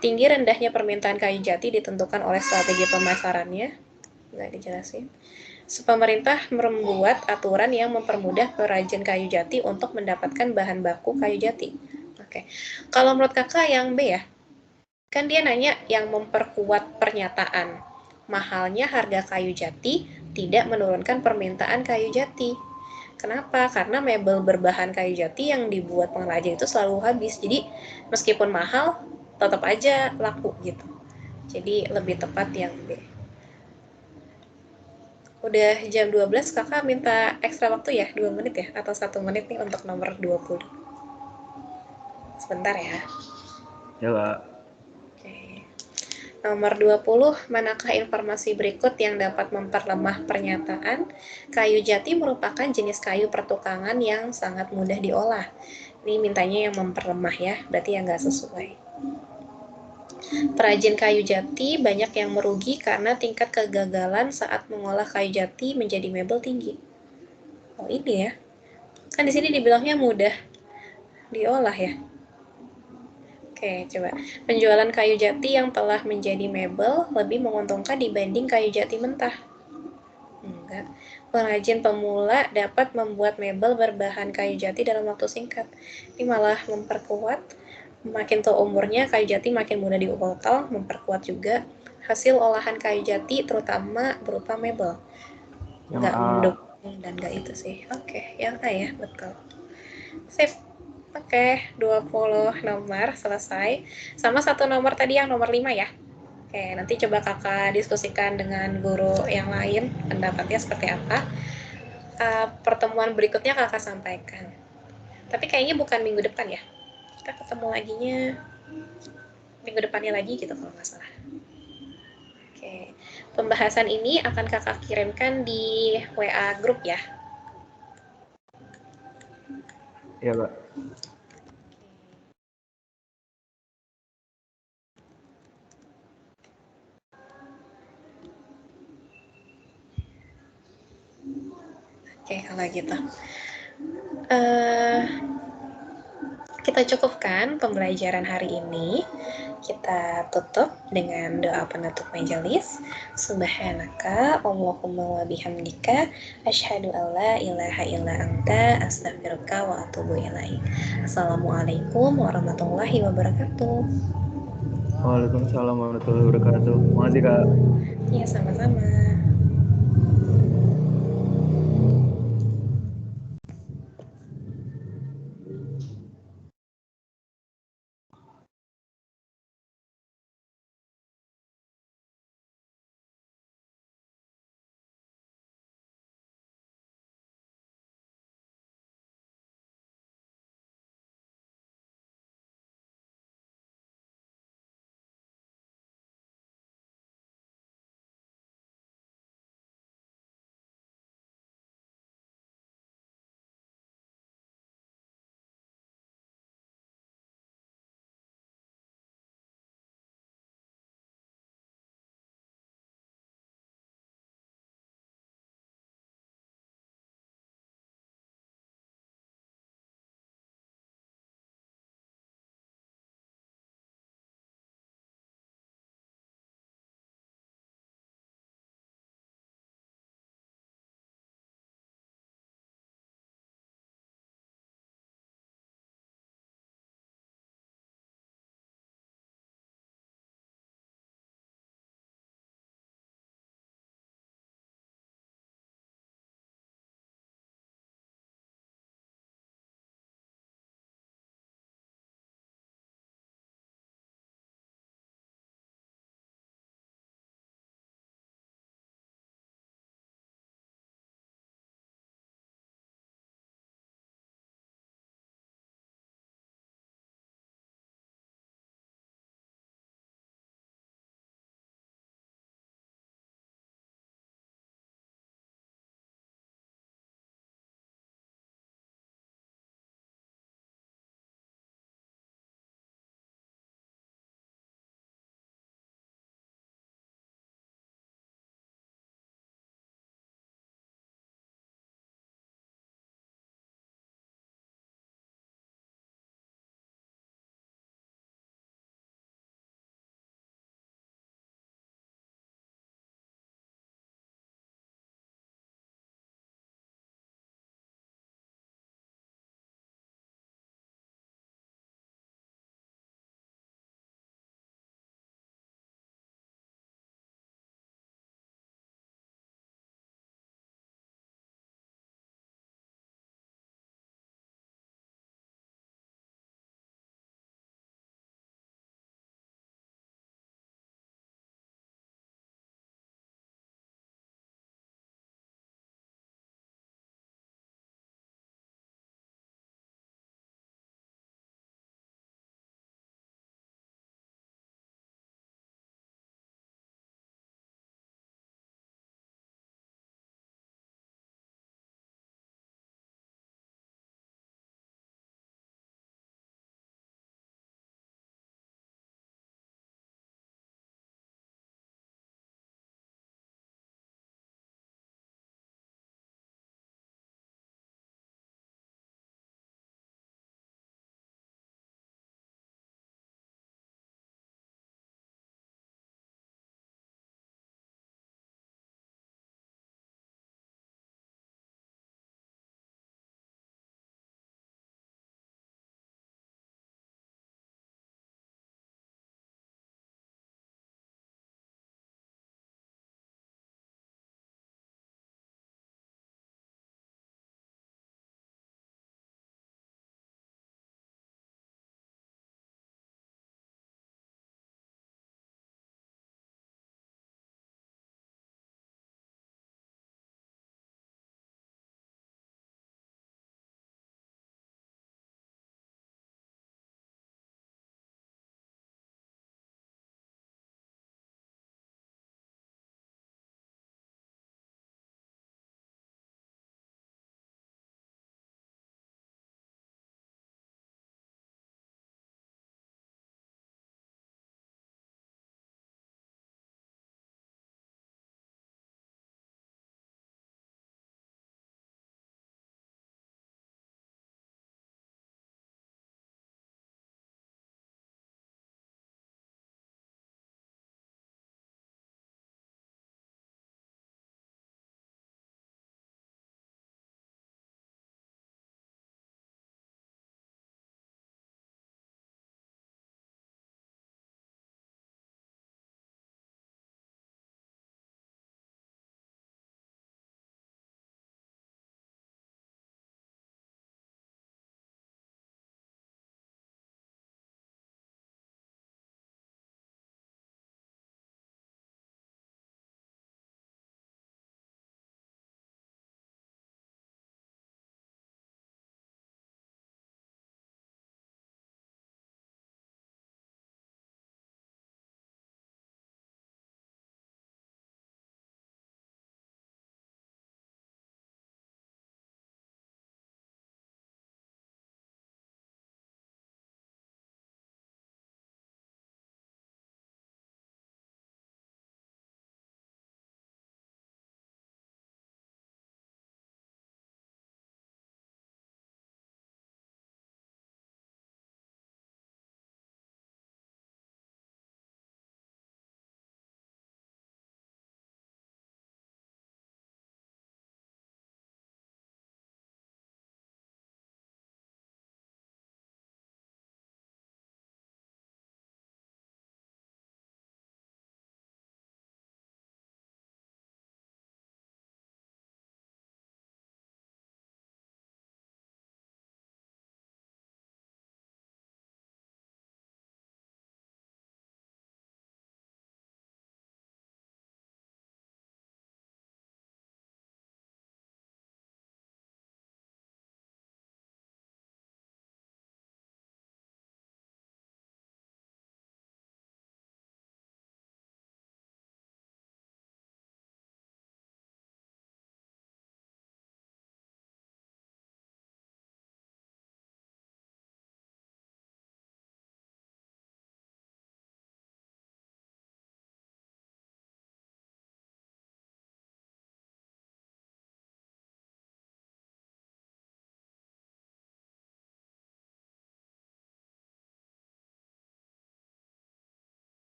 Tinggi rendahnya permintaan kayu jati ditentukan oleh strategi pemasarannya. Nggak dijelasin. Pemerintah membuat aturan yang mempermudah perajin kayu jati untuk mendapatkan bahan baku kayu jati. Oke. Kalau menurut kakak yang B ya, kan dia nanya yang memperkuat pernyataan mahalnya harga kayu jati tidak menurunkan permintaan kayu jati. Kenapa? Karena mebel berbahan kayu jati yang dibuat pengrajin itu selalu habis. Jadi meskipun mahal, tetap aja laku gitu. Jadi lebih tepat yang B. Udah jam 12, kakak minta ekstra waktu ya, 2 menit ya, atau 1 menit nih untuk nomor 20. Sebentar ya. Ya, Kak. Oke. Nomor 20, manakah informasi berikut yang dapat memperlemah pernyataan? Kayu jati merupakan jenis kayu pertukangan yang sangat mudah diolah. Ini mintanya yang memperlemah ya, berarti yang nggak sesuai. Perajin kayu jati banyak yang merugi karena tingkat kegagalan saat mengolah kayu jati menjadi mebel tinggi. Oh ini ya, kan di sini dibilangnya mudah diolah ya. Oke, coba. Penjualan kayu jati yang telah menjadi mebel lebih menguntungkan dibanding kayu jati mentah. Enggak. Pengrajin pemula dapat membuat mebel berbahan kayu jati dalam waktu singkat. Ini malah memperkuat. Makin tua umurnya, kayu jati makin mudah dipotong, memperkuat juga hasil olahan kayu jati, terutama berupa mebel. Yang Nggak A. mendukung dan nggak itu sih. Oke, yang A ya, betul. Sip. Oke, 20 nomor selesai. Sama satu nomor tadi yang nomor 5 ya. Oke, nanti coba kakak diskusikan dengan guru yang lain, pendapatnya seperti apa. Pertemuan berikutnya kakak sampaikan. Tapi kayaknya bukan minggu depan ya. Kita ketemu laginya minggu depannya lagi gitu kalau nggak salah. Oke, pembahasan ini akan kakak kirimkan di WA grup ya. Ya, Kak. Oke, kalau gitu. Kita cukupkan pembelajaran hari ini. Kita tutup dengan doa penutup majelis. Subhanaka Allahumma wa bihamdika asyhadu an la ilaha illa anta astaghfiruka wa atubu ilaik. Assalamualaikum warahmatullahi wabarakatuh. Waalaikumsalam warahmatullahi wabarakatuh. Makasih, Kak. Ya, sama-sama.